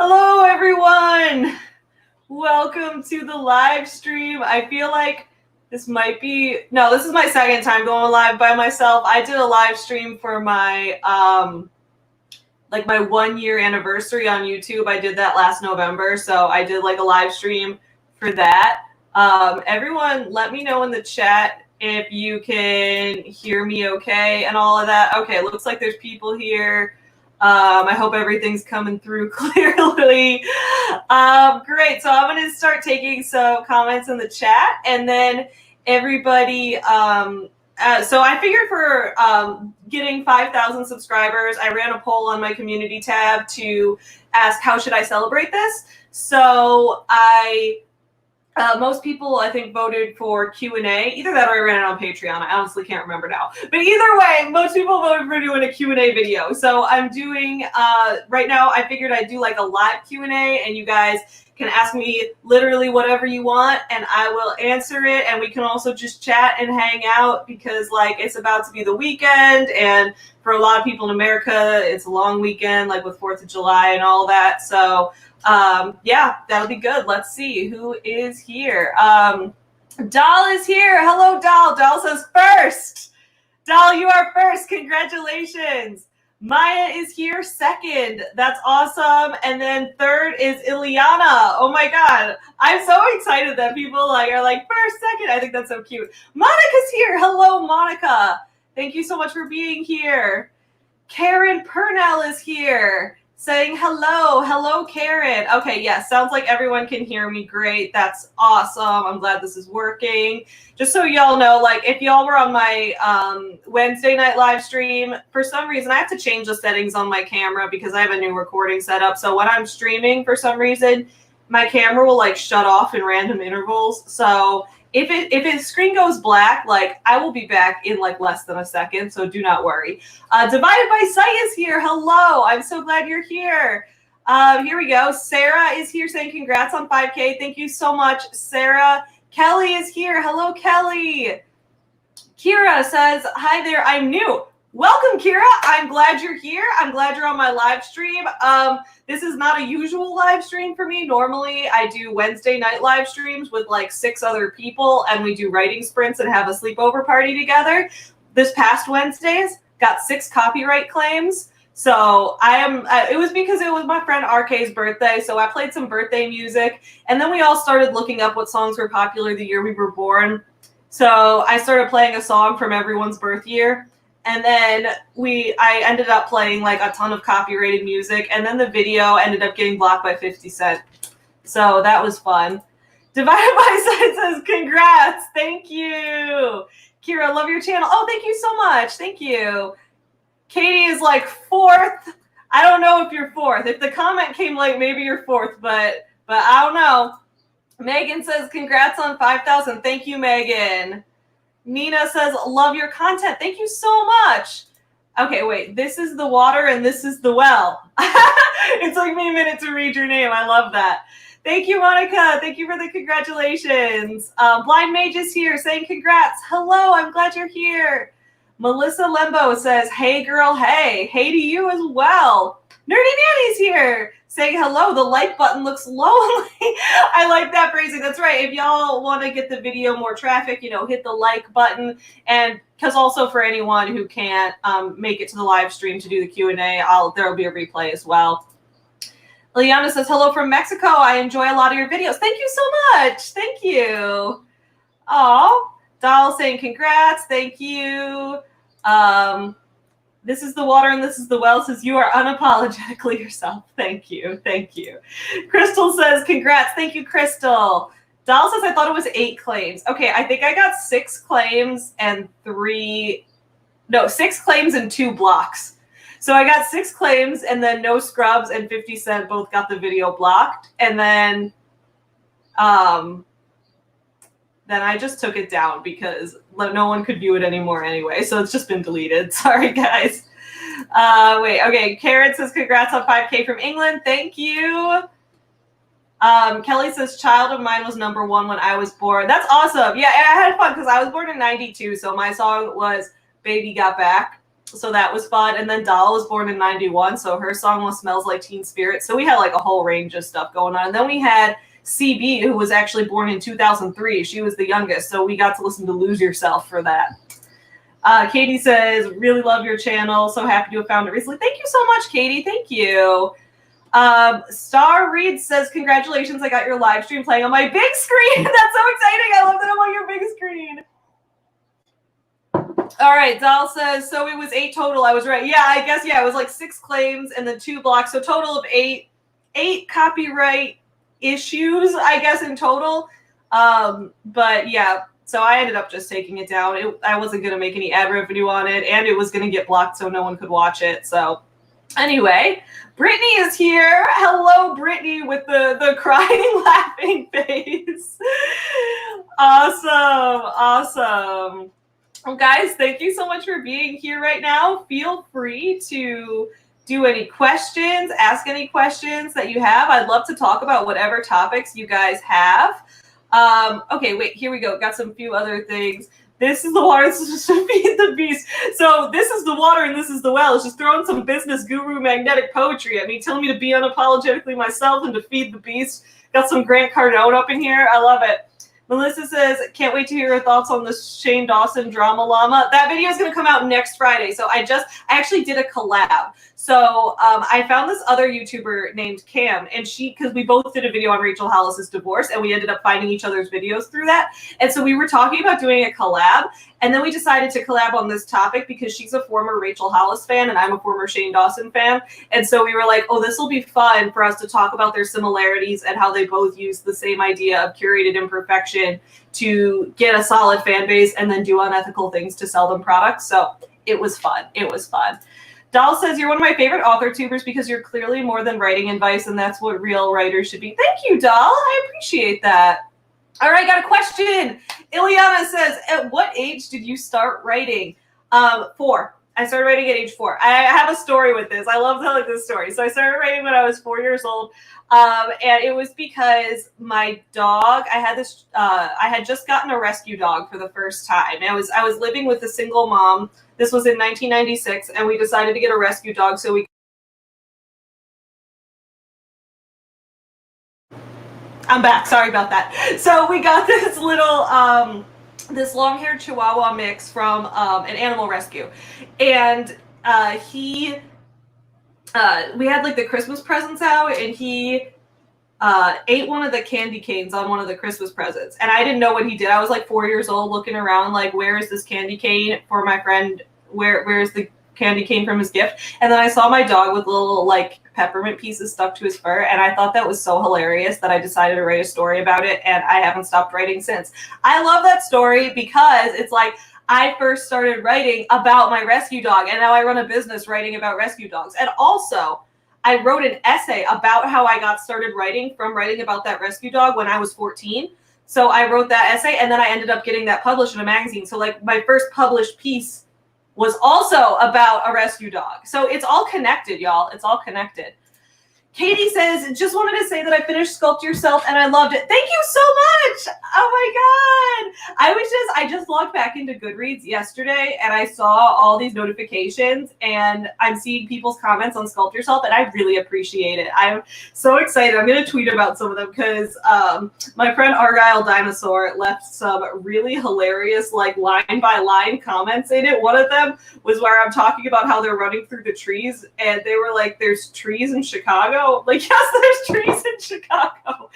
Hello, everyone. Welcome to the live stream. I feel like this might be, no, this is my second time going live by myself. I did a live stream for my, my 1 year anniversary on YouTube. I did that last November. So I did like a live stream for that. Everyone, let me know in the chat if you can hear me okay and all of that. Okay, it looks like there's people here. I hope everything's coming through clearly. Great. So I'm going to start taking some comments in the chat, and then everybody. So I figured for getting 5,000 subscribers, I ran a poll on my community tab to ask how should I celebrate this. So most people, I think, voted for Q&A. Either that or I ran it on Patreon. I honestly can't remember now. But either way, most people voted for doing a Q&A video. So I'm doing, right now, I figured I'd do like a live Q&A, and you guys can ask me literally whatever you want, and I will answer it. And we can also just chat and hang out because, like, it's about to be the weekend. And for a lot of people in America, it's a long weekend, like with 4th of July and all that. So yeah, that'll be good. Let's see who is here. Doll is here. Hello, Doll. Doll says first. Doll, you are first. Congratulations. Maya is here second. That's awesome. And then third is Ilyana. Oh my God. I'm so excited that people are like first, second. I think that's so cute. Monica's here. Hello, Monica. Thank you so much for being here. Karen Purnell is here. Saying hello. Hello, Karen. Okay, yes, sounds like everyone can hear me great. That's awesome. I'm glad this is working. Just so y'all know, like, if y'all were on my Wednesday night live stream, for some reason, I have to change the settings on my camera because I have a new recording setup. So when I'm streaming, for some reason, my camera will, like, shut off in random intervals. So if its screen goes black, like, I will be back in like less than a second, so do not worry. Divided by Sight is here. Hello, I'm so glad you're here. Here we go. Sarah is here saying congrats on 5K. Thank you so much, Sarah. Kelly is here. Hello, Kelly. Kira says, hi there, I'm new. Welcome, Kira. I'm glad you're here. I'm glad you're on my live stream. This is not a usual live stream for me. Normally, I do Wednesday night live streams with like 6 other people, and we do writing sprints and have a sleepover party together. This past Wednesdays, got 6 copyright claims. So it was because it was my friend RK's birthday, so I played some birthday music, and then we all started looking up what songs were popular the year we were born. So I started playing a song from everyone's birth year. And then I ended up playing like a ton of copyrighted music, and then the video ended up getting blocked by 50 Cent. So that was fun. Divided by Sight says, congrats. Thank you. Kira, love your channel. Oh, thank you so much. Thank you. Katie is like 4th. I don't know if you're 4th. If the comment came late, maybe you're 4th, but I don't know. Megan says, congrats on 5,000. Thank you, Megan. Nina says, love your content. Thank you so much. Okay, wait. This is the water and this is the well. It took me a minute to read your name. I love that. Thank you, Monica. Thank you for the congratulations. Blind Mage is here saying congrats. Hello, I'm glad you're here. Melissa Lembo says, hey, girl, hey. Hey to you as well. Nerdy Nanny's here saying hello. The like button looks lonely. I like that phrasing. That's right. If y'all want to get the video more traffic, hit the like button. And because also for anyone who can't make it to the live stream to do the Q&A, there'll be a replay as well. Liana says, hello from Mexico. I enjoy a lot of your videos. Thank you so much. Thank you. Oh, Doll saying congrats. Thank you. This is the water and this is the well, says you are unapologetically yourself. Thank you. Thank you. Crystal says, congrats. Thank you, Crystal. Doll says, I thought it was 8 claims. Okay, I think I got 6 claims and 6 claims and 2 blocks. So I got 6 claims, and then No Scrubs and 50 Cent both got the video blocked. And then I just took it down because no one could view it anymore anyway. So it's just been deleted. Sorry, guys. Wait, okay. Karen says, congrats on 5K from England. Thank you. Kelly says, child of mine was #1 when I was born. That's awesome. Yeah, and I had fun because I was born in 92. So my song was Baby Got Back. So that was fun. And then Doll was born in 91, so her song was Smells Like Teen Spirit. So we had like a whole range of stuff going on. And then we had CB, who was actually born in 2003. She was the youngest, so we got to listen to Lose Yourself for that. Katie says, really love your channel. So happy to have found it recently. Thank you so much, Katie. Thank you. Star Reed says, congratulations, I got your live stream playing on my big screen. That's so exciting. I love that I'm on your big screen. All right, Doll says, so it was 8 total. I was right. Yeah, I guess, yeah, it was like 6 claims and then 2 blocks. So total of 8 copyright issues, I guess, in total. But yeah, so I ended up just taking it down. I wasn't going to make any ad revenue on it, and it was going to get blocked so no one could watch it. So anyway, Brittany is here. Hello, Brittany, with the crying, laughing face. Awesome. Well, guys, thank you so much for being here right now. Feel free to do any questions, ask any questions that you have. I'd love to talk about whatever topics you guys have. Okay, wait, here we go. Got some few other things. This is the water, this is just to feed the beast. So this is the water and this is the well. It's just throwing some business guru magnetic poetry at me, telling me to be unapologetically myself and to feed the beast. Got some Grant Cardone up in here. I love it. Melissa says, can't wait to hear your thoughts on the Shane Dawson drama llama. That video is going to come out next Friday. So I actually did a collab. So I found this other YouTuber named Cam, and because we both did a video on Rachel Hollis's divorce, and we ended up finding each other's videos through that. And so we were talking about doing a collab, and then we decided to collab on this topic because she's a former Rachel Hollis fan, and I'm a former Shane Dawson fan. And so we were like, oh, this will be fun for us to talk about their similarities and how they both use the same idea of curated imperfection to get a solid fan base and then do unethical things to sell them products. So it was fun. Doll says, you're one of my favorite AuthorTubers because you're clearly more than writing advice, and that's what real writers should be. Thank you, Doll. I appreciate that. All right, got a question. Ilyana says, at what age did you start writing? 4. I started writing at age 4. I have a story with this. I love telling this story. So I started writing when I was 4 years old. And it was because my dog, I had just gotten a rescue dog for the first time. I was living with a single mom. This was in 1996, and we decided to get a rescue dog so we. I'm back. Sorry about that. So we got this little, this long-haired Chihuahua mix from an animal rescue, and we had like the Christmas presents out, and he ate one of the candy canes on one of the Christmas presents, and I didn't know what he did. I was like 4 years old, looking around like, where is this candy cane for my friend? Where's the candy cane from his gift? And then I saw my dog with little like peppermint pieces stuck to his fur, and I thought that was so hilarious that I decided to write a story about it, and I haven't stopped writing since. I love that story because it's like I first started writing about my rescue dog, and now I run a business writing about rescue dogs. And also, I wrote an essay about how I got started writing from writing about that rescue dog when I was 14. So I wrote that essay, and then I ended up getting that published in a magazine. So like my first published piece was also about a rescue dog. So it's all connected, y'all. It's all connected. Katie says, just wanted to say that I finished Sculpt Yourself and I loved it. Thank you so much. Oh my God. I just logged back into Goodreads yesterday and I saw all these notifications and I'm seeing people's comments on Sculpt Yourself and I really appreciate it. I'm so excited. I'm going to tweet about some of them because my friend Argyle Dinosaur left some really hilarious like line by line comments in it. One of them was where I'm talking about how they're running through the trees and they were like, there's trees in Chicago. Like, yes, there's trees in Chicago.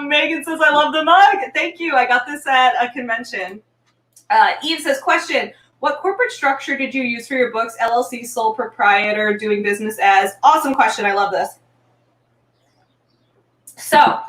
Megan says, I love the mug. Thank you. I got this at a convention. Eve says, question, what corporate structure did you use for your books? LLC, sole proprietor, doing business as? Awesome question. I love this. So,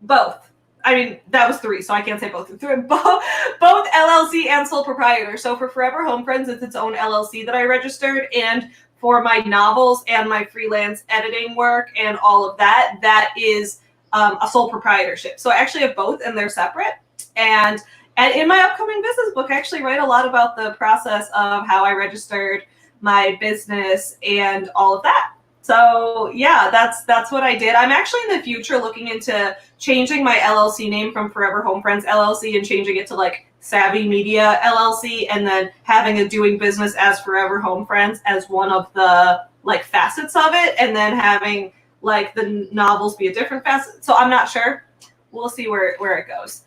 both. I mean, that was 3, so I can't say both. Both LLC and sole proprietor. So for Forever Home Friends, it's its own LLC that I registered, and for my novels and my freelance editing work and all of that, that is a sole proprietorship. So I actually have both and they're separate. And in my upcoming business book, I actually write a lot about the process of how I registered my business and all of that. So yeah, that's what I did. I'm actually in the future looking into changing my LLC name from Forever Home Friends LLC and changing it to like Savvy Media LLC, and then having a doing business as Forever Home Friends as one of the like facets of it, and then having like the novels be a different facet. So I'm not sure. We'll see where it goes.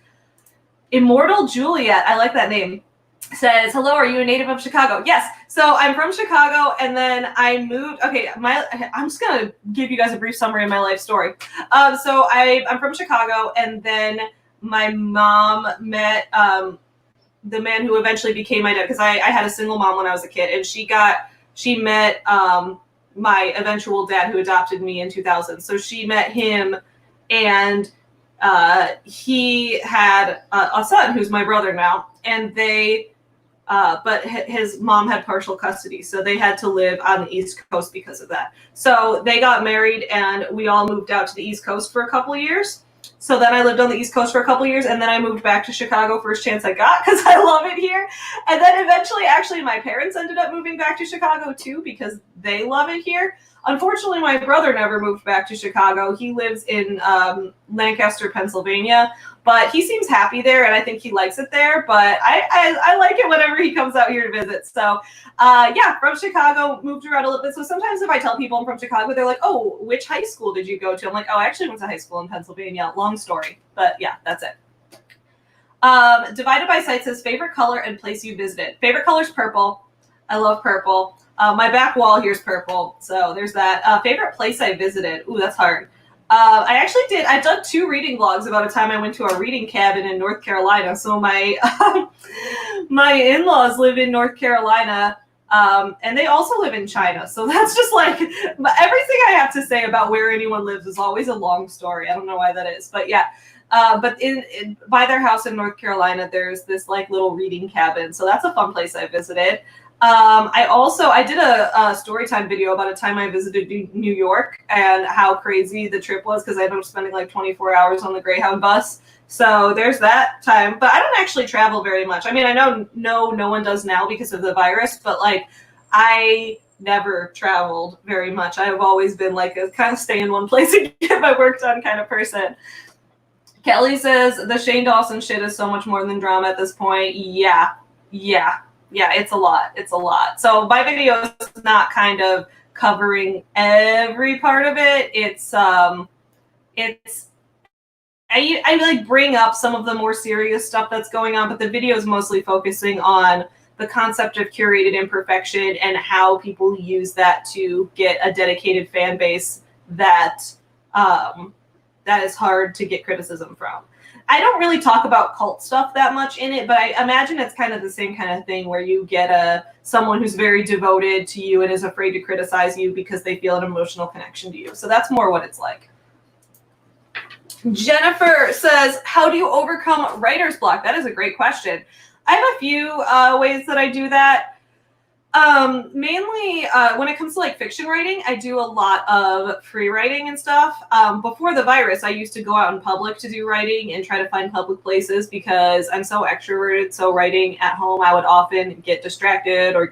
Immortal Juliet, I like that name, says, hello, are you a native of Chicago? Yes. So I'm from Chicago, and then I moved. Okay, I'm just going to give you guys a brief summary of my life story. So I'm from Chicago, and then my mom met the man who eventually became my dad, because I had a single mom when I was a kid, and she met my eventual dad who adopted me in 2000. So she met him, and he had a son who's my brother now, and but his mom had partial custody, so they had to live on the East Coast because of that. So they got married, and we all moved out to the East Coast for a couple of years. So then I lived on the East Coast for a couple of years, and then I moved back to Chicago first chance I got because I love it here. And then eventually, actually, my parents ended up moving back to Chicago too because they love it here. Unfortunately, my brother never moved back to Chicago. He lives in Lancaster, Pennsylvania, but he seems happy there, and I think he likes it there. But I like it whenever he comes out here to visit. So, yeah, from Chicago, moved around a little bit. So sometimes if I tell people I'm from Chicago, they're like, oh, which high school did you go to? I'm like, oh, I actually went to high school in Pennsylvania. Long story. But, yeah, that's it. Divided by Sight says, favorite color and place you visited. Favorite color's purple. I love purple. My back wall here's purple, so there's that. Favorite place I visited. Ooh, that's hard. I've done 2 reading vlogs about a time I went to a reading cabin in North Carolina. So my my in-laws live in North Carolina, and they also live in China. So that's just like, everything I have to say about where anyone lives is always a long story. I don't know why that is, but yeah. But by their house in North Carolina, there's this like little reading cabin. So that's a fun place I visited. I did a story time video about a time I visited New York and how crazy the trip was because I ended up spending like 24 hours on the Greyhound bus. So there's that time. But I don't actually travel very much. I mean, I know no one does now because of the virus, but like I never traveled very much. I've always been like a kind of stay in one place and get my work done kind of person. Kelly says, the Shane Dawson shit is so much more than drama at this point. Yeah, it's a lot. It's a lot. So my video is not kind of covering every part of it. I like bring up some of the more serious stuff that's going on, but the video is mostly focusing on the concept of curated imperfection and how people use that to get a dedicated fan base that is hard to get criticism from. I don't really talk about cult stuff that much in it, but I imagine it's kind of the same kind of thing where you get someone who's very devoted to you and is afraid to criticize you because they feel an emotional connection to you. So that's more what it's like. Jennifer says, how do you overcome writer's block? That is a great question. I have a few ways that I do that. Mainly when it comes to like fiction writing, I do a lot of free writing and stuff. Before the virus, I used to go out in public to do writing and try to find public places because I'm so extroverted. So writing at home, I would often get distracted or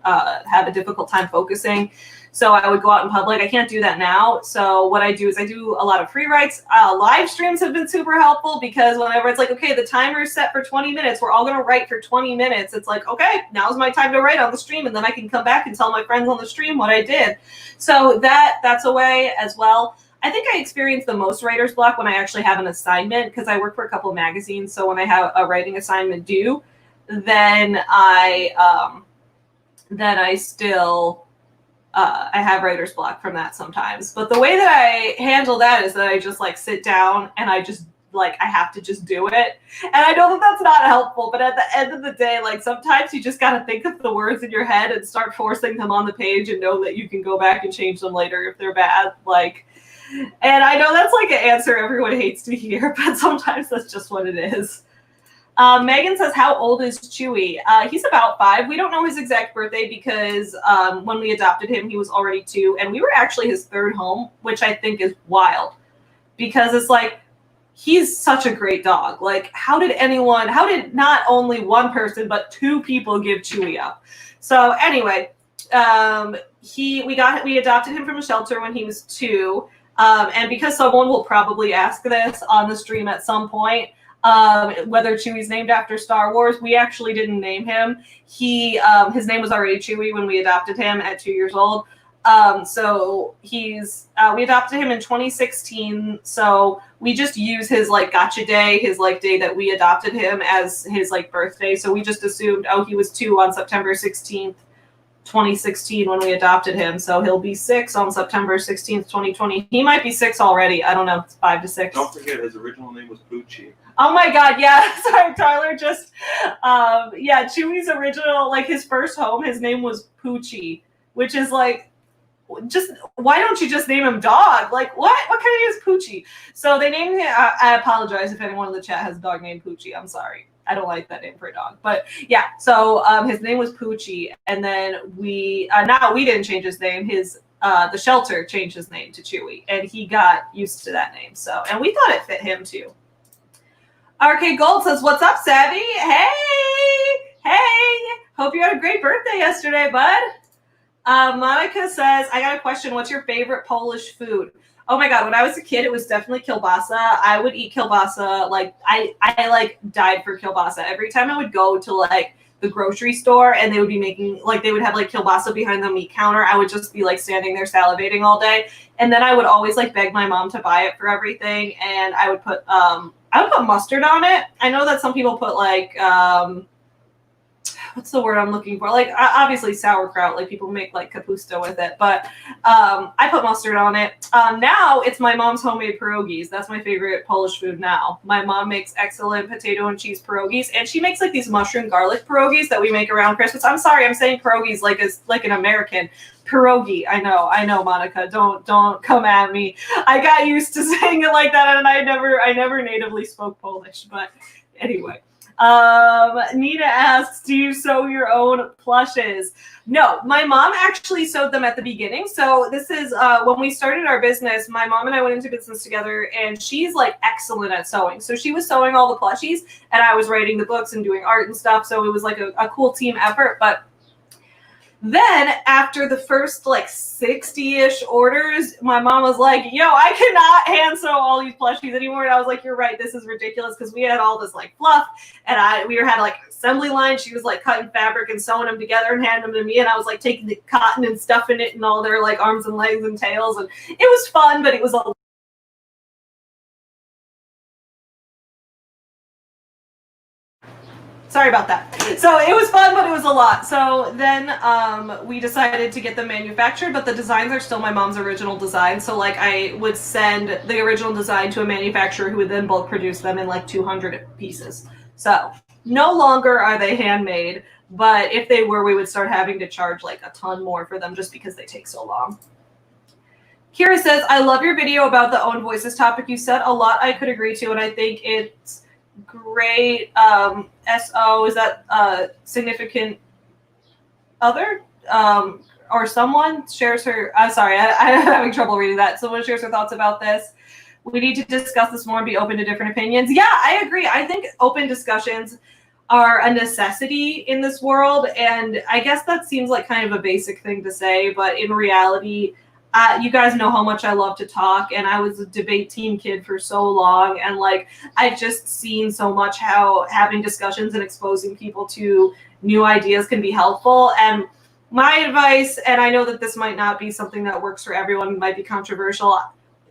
have a difficult time focusing. So I would go out in public. I can't do that now. So what I do is I do a lot of free writes. Live streams have been super helpful because whenever it's like, okay, the timer is set for 20 minutes. We're all going to write for 20 minutes. It's like, okay, now's my time to write on the stream. And then I can come back and tell my friends on the stream what I did. So that's a way as well. I think I experience the most writer's block when I actually have an assignment because I work for a couple of magazines. So when I have a writing assignment due, then I have writer's block from that sometimes. But the way that I handle that is that I just like sit down and I have to just do it. And I know that that's not helpful, but at the end of the day, like sometimes you just got to think of the words in your head and start forcing them on the page and know that you can go back and change them later if they're bad. And I know that's like an answer everyone hates to hear, but sometimes that's just what it is. Megan says, how old is Chuy? He's about 5. We don't know his exact birthday because when we adopted him, he was already 2. And we were actually his 3rd home, which I think is wild. Because it's like, he's such a great dog. Like, how did not only one person, but 2 people give Chuy up? So anyway, we adopted him from a shelter when he was 2. And because someone will probably ask this on the stream at some point, Whether Chewy's named after Star Wars, we actually didn't name him. His name was already Chuy when we adopted him at 2 years old. So we adopted him in 2016. So we just use his like gotcha day, his like day that we adopted him as his like birthday. So we just assumed, oh, he was 2 on September 16th, 2016 when we adopted him. So he'll be 6 on September 16th, 2020. He might be 6 already. I don't know. It's 5 to 6. Don't forget his original name was Poochie. Oh my God, yeah. Sorry, Tyler just, Chewy's original, like his first home, his name was Poochie, which is like, just, why don't you just name him Dog? Like, what kind of name is Poochie? So they named him, I apologize if anyone in the chat has a dog named Poochie. I'm sorry. I don't like that name for a dog. But yeah, so his name was Poochie. And then we didn't change his name. The shelter changed his name to Chuy. And he got used to that name. So, and we thought it fit him too. RK Gold says, what's up, Savvy? Hey. Hope you had a great birthday yesterday, bud. Monica says, I got a question. What's your favorite Polish food? Oh my God, when I was a kid, it was definitely kielbasa. I would eat kielbasa. Like, I like died for kielbasa. Every time I would go to like the grocery store and they would be making, like they would have like kielbasa behind the meat counter, I would just be like standing there salivating all day. And then I would always like beg my mom to buy it for everything. And I would put mustard on it. I know that some people put like, what's the word I'm looking for? Like, obviously sauerkraut, like people make like kapusta with it, but I put mustard on it. Now it's my mom's homemade pierogies. That's my favorite Polish food now. My mom makes excellent potato and cheese pierogies, and she makes like these mushroom garlic pierogies that we make around Christmas. I'm sorry, I'm saying pierogies like an American. Pierogi. I know, Monica. Don't come at me. I got used to saying it like that, and I never natively spoke Polish, but anyway. Nina asks, do you sew your own plushes? No, my mom actually sewed them at the beginning. So this is when we started our business, my mom and I went into business together, and she's like excellent at sewing. So she was sewing all the plushies and I was writing the books and doing art and stuff. So it was like a cool team effort. But then after the first like 60-ish orders, my mom was like, yo, I cannot hand sew all these plushies anymore. And I was like, you're right, this is ridiculous, because we had all this like fluff, and we had like assembly line. She was like cutting fabric and sewing them together and handing them to me, and I was like taking the cotton and stuffing it in all their like arms and legs and tails, and it was fun, but it was a sorry about that. So it was fun, but it was a lot. So then we decided to get them manufactured, but the designs are still my mom's original design. So like I would send the original design to a manufacturer who would then bulk produce them in like 200 pieces. So no longer are they handmade, but if they were, we would start having to charge like a ton more for them just because they take so long. Kira says, I love your video about the own voices topic. You said a lot I could agree to, and I think it's great. SO, is that significant other or someone shares her, I'm having trouble reading that. Someone shares her thoughts about this. We need to discuss this more and be open to different opinions. Yeah, I agree. I think open discussions are a necessity in this world, and I guess that seems like kind of a basic thing to say, but in reality, you guys know how much I love to talk, and I was a debate team kid for so long, and like I've just seen so much how having discussions and exposing people to new ideas can be helpful. And my advice, and I know that this might not be something that works for everyone, might be controversial,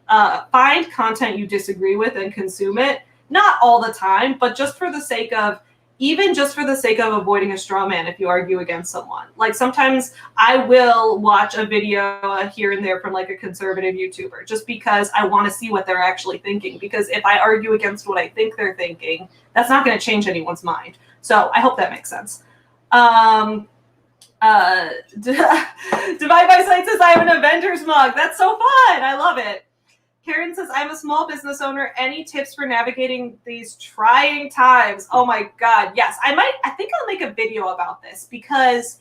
find content you disagree with and consume it. Not all the time, but just for the sake of avoiding a straw man if you argue against someone. Like sometimes I will watch a video here and there from like a conservative YouTuber just because I want to see what they're actually thinking. Because if I argue against what I think they're thinking, that's not going to change anyone's mind. So I hope that makes sense. Divide by Sight says, I have an Avengers mug. That's so fun. I love it. Karen says, I'm a small business owner. Any tips for navigating these trying times? Oh my God, yes. I think I'll make a video about this because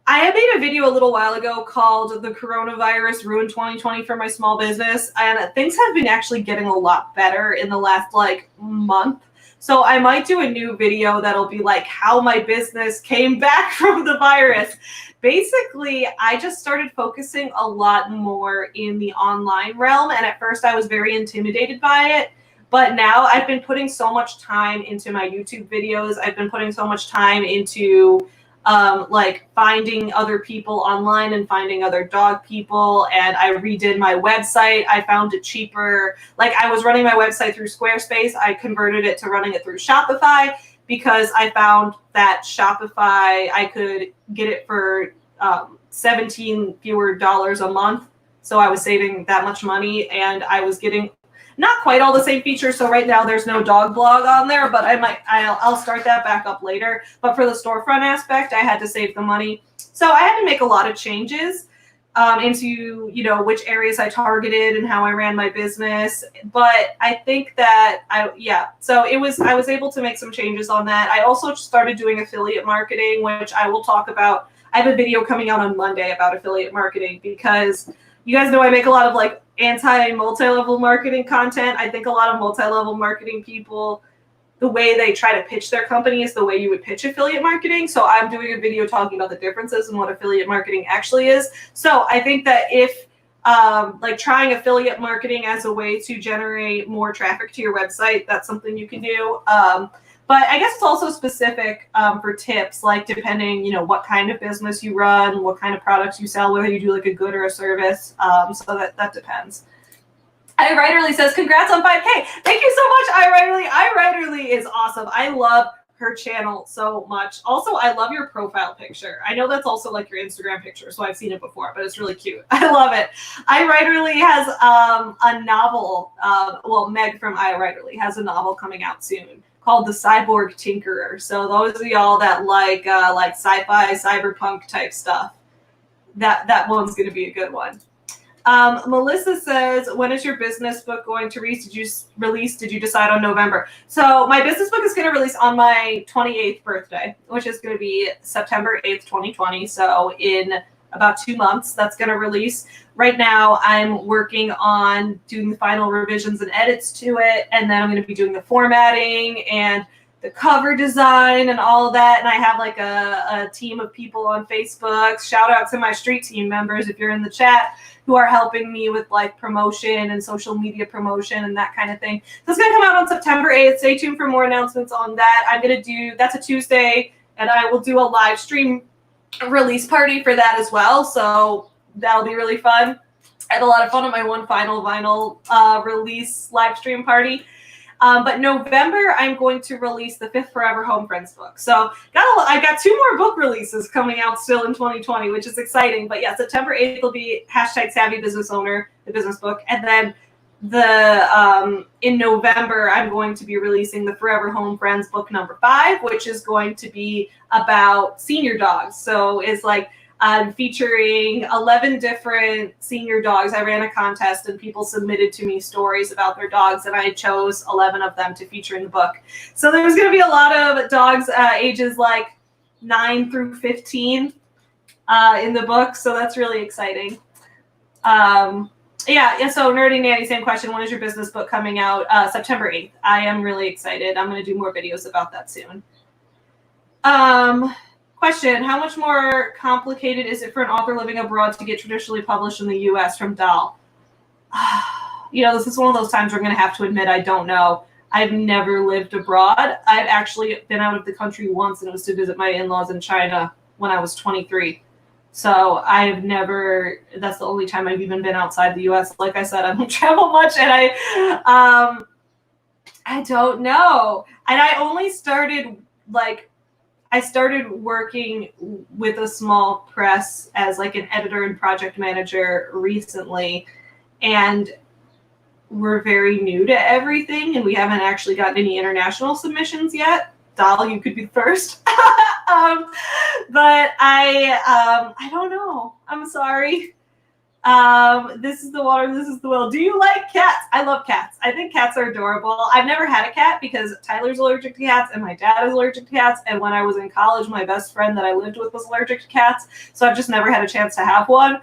I made a video a little while ago called The Coronavirus Ruined 2020 for my small business. And things have been actually getting a lot better in the last like month. So I might do a new video that'll be like how my business came back from the virus. Basically, I just started focusing a lot more in the online realm. And at first I was very intimidated by it. But now I've been putting so much time into my YouTube videos. I've been putting so much time into like finding other people online and finding other dog people. And I redid my website. I found it cheaper. Like I was running my website through Squarespace. I converted it to running it through Shopify because I found that Shopify, I could get it for $17 fewer a month. So I was saving that much money, and I was getting not quite all the same features. So right now there's no dog blog on there, but I'll start that back up later. But for the storefront aspect, I had to save the money. So I had to make a lot of changes into, which areas I targeted and how I ran my business. But I think that so I was able to make some changes on that. I also started doing affiliate marketing, which I will talk about. I have a video coming out on Monday about affiliate marketing because you guys know I make a lot of like multi-level marketing content. I think a lot of multi-level marketing people, the way they try to pitch their company is the way you would pitch affiliate marketing. So I'm doing a video talking about the differences and what affiliate marketing actually is. So I think that if like trying affiliate marketing as a way to generate more traffic to your website, that's something you can do. But I guess it's also specific for tips, like depending, what kind of business you run, what kind of products you sell, whether you do like a good or a service. So that depends. iWriterly says, congrats on 5K. Thank you so much, iWriterly. iWriterly is awesome. I love her channel so much. Also, I love your profile picture. I know that's also like your Instagram picture, so I've seen it before, but it's really cute. I love it. iWriterly has a novel. Meg from iWriterly has a novel coming out soon called The Cyborg Tinkerer. So those of y'all that like sci-fi, cyberpunk type stuff, that one's going to be a good one. Melissa says, when is your business book going to release? Did you decide on November? So my business book is going to release on my 28th birthday, which is going to be September 8th, 2020. So in about 2 months, that's going to release. Right now, I'm working on doing the final revisions and edits to it. And then I'm going to be doing the formatting and the cover design and all of that. And I have like a team of people on Facebook. Shout out to my street team members if you're in the chat, who are helping me with like promotion and social media promotion and that kind of thing. So it's going to come out on September 8th. Stay tuned for more announcements on that. That's a Tuesday, and I will do a live stream release party for that as well. So that'll be really fun. I had a lot of fun at my one final vinyl release live stream party. But November, I'm going to release the 5th Forever Home Friends book. So I got 2 more book releases coming out still in 2020, which is exciting. But yeah, September 8th will be #SavvyBusinessOwner, the business book. And then in November, I'm going to be releasing the Forever Home Friends book number 5, which is going to be about senior dogs. So it's like featuring 11 different senior dogs. I ran a contest and people submitted to me stories about their dogs, and I chose 11 of them to feature in the book. So there's going to be a lot of dogs ages like 9 through 15 in the book. So that's really exciting. So Nerdy Nanny, same question. When is your business book coming out? September 8th. I am really excited. I'm going to do more videos about that soon. Question, how much more complicated is it for an author living abroad to get traditionally published in the U.S. from Dahl? This is one of those times where I'm going to have to admit I don't know. I've never lived abroad. I've actually been out of the country once, and it was to visit my in-laws in China when I was 23. So that's the only time I've even been outside the U.S. Like I said, I don't travel much, and I don't know. And I only started I started working with a small press as like an editor and project manager recently, and we're very new to everything, and we haven't actually gotten any international submissions yet. Dahl, you could be the first. But I don't know. I'm sorry. This is the water, this is the well. Do you like cats? I love cats. I think cats are adorable. I've never had a cat because Tyler's allergic to cats and my dad is allergic to cats. And when I was in college, my best friend that I lived with was allergic to cats. So I've just never had a chance to have one.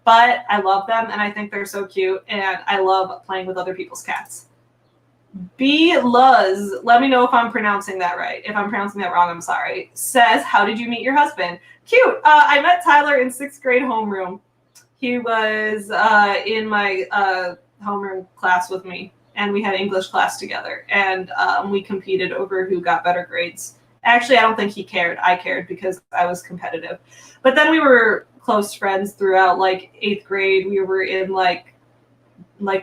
But I love them and I think they're so cute. And I love playing with other people's cats. B. Luz, let me know if I'm pronouncing that right. If I'm pronouncing that wrong, I'm sorry. Says, how did you meet your husband? Cute. I met Tyler in 6th grade homeroom. He was in my homeroom class with me, and we had English class together, and we competed over who got better grades. Actually, I don't think he cared. I cared because I was competitive. But then we were close friends throughout like 8th grade. We were in like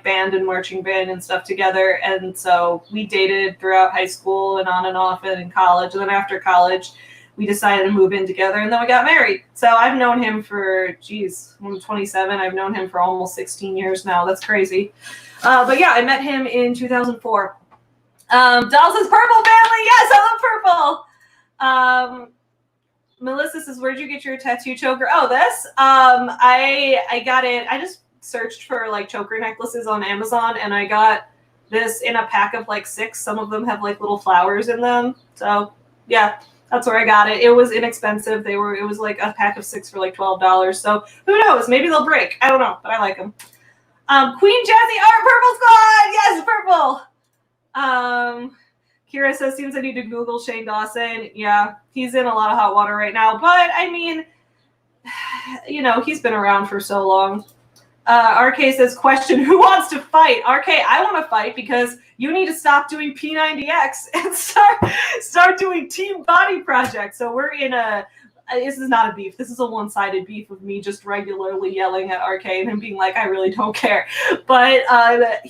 band and marching band and stuff together, and so we dated throughout high school and on and off and in college. And then after college, we decided to move in together, and then we got married. So I've known him for, I'm 27. I've known him for almost 16 years now. That's crazy. But yeah, I met him in 2004. Doll says purple family. Yes, I love purple. Melissa says, where'd you get your tattoo choker? Oh, this? I got it. I just searched for like choker necklaces on Amazon, and I got this in a pack of like 6. Some of them have like little flowers in them. So yeah, that's where I got it. It was inexpensive. It was like a pack of 6 for like $12. So who knows? Maybe they'll break. I don't know, but I like them. Queen Jazzy Art, purple squad. Yes, purple. Kira says, seems I need to Google Shane Dawson. Yeah, he's in a lot of hot water right now. But I mean, you know, he's been around for so long. RK says, question, who wants to fight? RK, I want to fight because you need to stop doing P90X and start doing team body projects. So we're in this is not a beef. This is a one-sided beef of me just regularly yelling at RK and him being like, I really don't care. But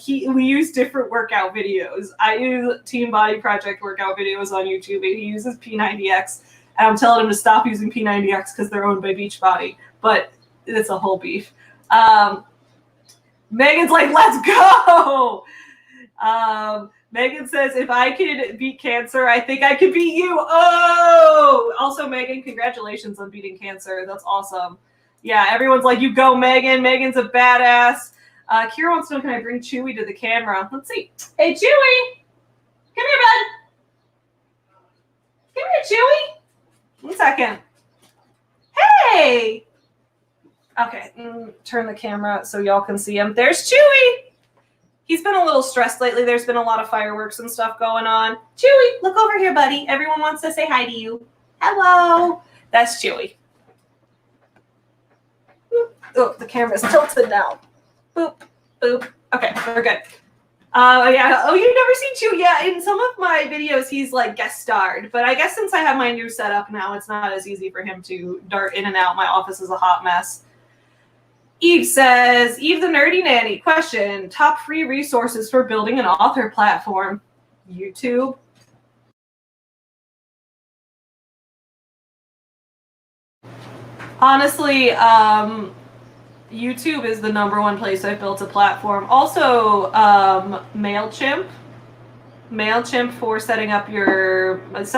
we use different workout videos. I use team body project workout videos on YouTube, and he uses P90X. And I'm telling him to stop using P90X because they're owned by Beachbody. But it's a whole beef. Megan's like, let's go. Megan says, if I could beat cancer, I think I could beat you. Oh, also Megan, congratulations on beating cancer. That's awesome. Yeah, everyone's like, you go, Megan. Megan's a badass. Kira wants to know, can I bring Chewy to the camera? Let's see. Hey, Chewy. Come here, bud. Come here, Chewy. 1 second. Hey. Okay, turn the camera so y'all can see him. There's Chewy. He's been a little stressed lately. There's been a lot of fireworks and stuff going on. Chewy, look over here, buddy. Everyone wants to say hi to you. Hello. That's Chewy. Oh, the camera's tilted now. Boop, boop. Okay, we're good. Yeah. Oh, you've never seen Chewy? Yeah, in some of my videos, he's like guest starred. But I guess since I have my new setup now, it's not as easy for him to dart in and out. My office is a hot mess. Eve says, Eve the Nerdy Nanny, question, top free resources for building an author platform. YouTube. Honestly, YouTube is the #1 place I've built a platform. Also, MailChimp. MailChimp for set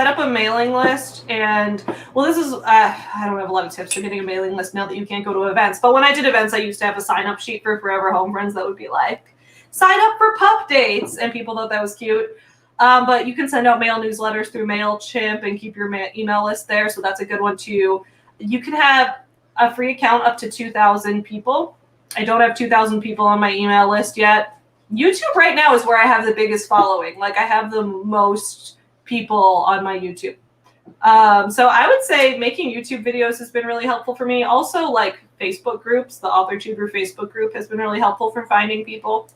up a mailing list. And well, this is I don't have a lot of tips for getting a mailing list now that you can't go to events, but when I did events, I used to have a sign-up sheet for Forever Home Friends that would be like, sign up for pup dates, and people thought that was cute. But you can send out mail newsletters through MailChimp and keep your email list there, so that's a good one too. You can have a free account up to 2,000 people. I don't have 2,000 people on my email list yet. YouTube right now is where I have the biggest following. Like, I have the most people on my YouTube. So I would say making YouTube videos has been really helpful for me. Also, like Facebook groups, the AuthorTube Facebook group has been really helpful for finding people.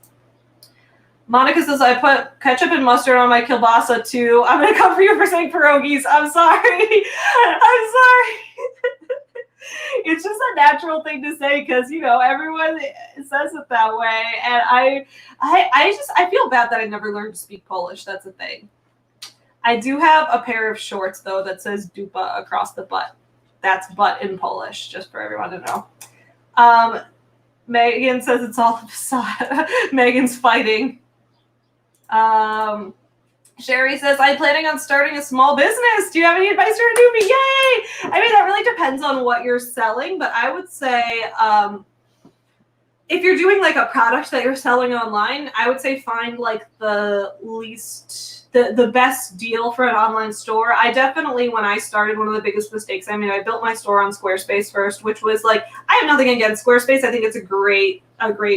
Monica says, I put ketchup and mustard on my kielbasa too. I'm going to come for you for saying pierogies. I'm sorry. I'm sorry. It's just a natural thing to say because, you know, everyone says it that way. And I feel bad that I never learned to speak Polish. That's a thing. I do have a pair of shorts, though, that says dupa across the butt. That's butt in Polish, just for everyone to know. Megan says it's all facade. Megan's fighting. Sherry says, I'm planning on starting a small business. Do you have any advice for a newbie? Yay! I mean, that really depends on what you're selling, but I would say if you're doing like a product that you're selling online, I would say find like the best deal for an online store. I definitely, when I started, one of the biggest mistakes I made, I built my store on Squarespace first, which was like, I have nothing against Squarespace. I think it's a great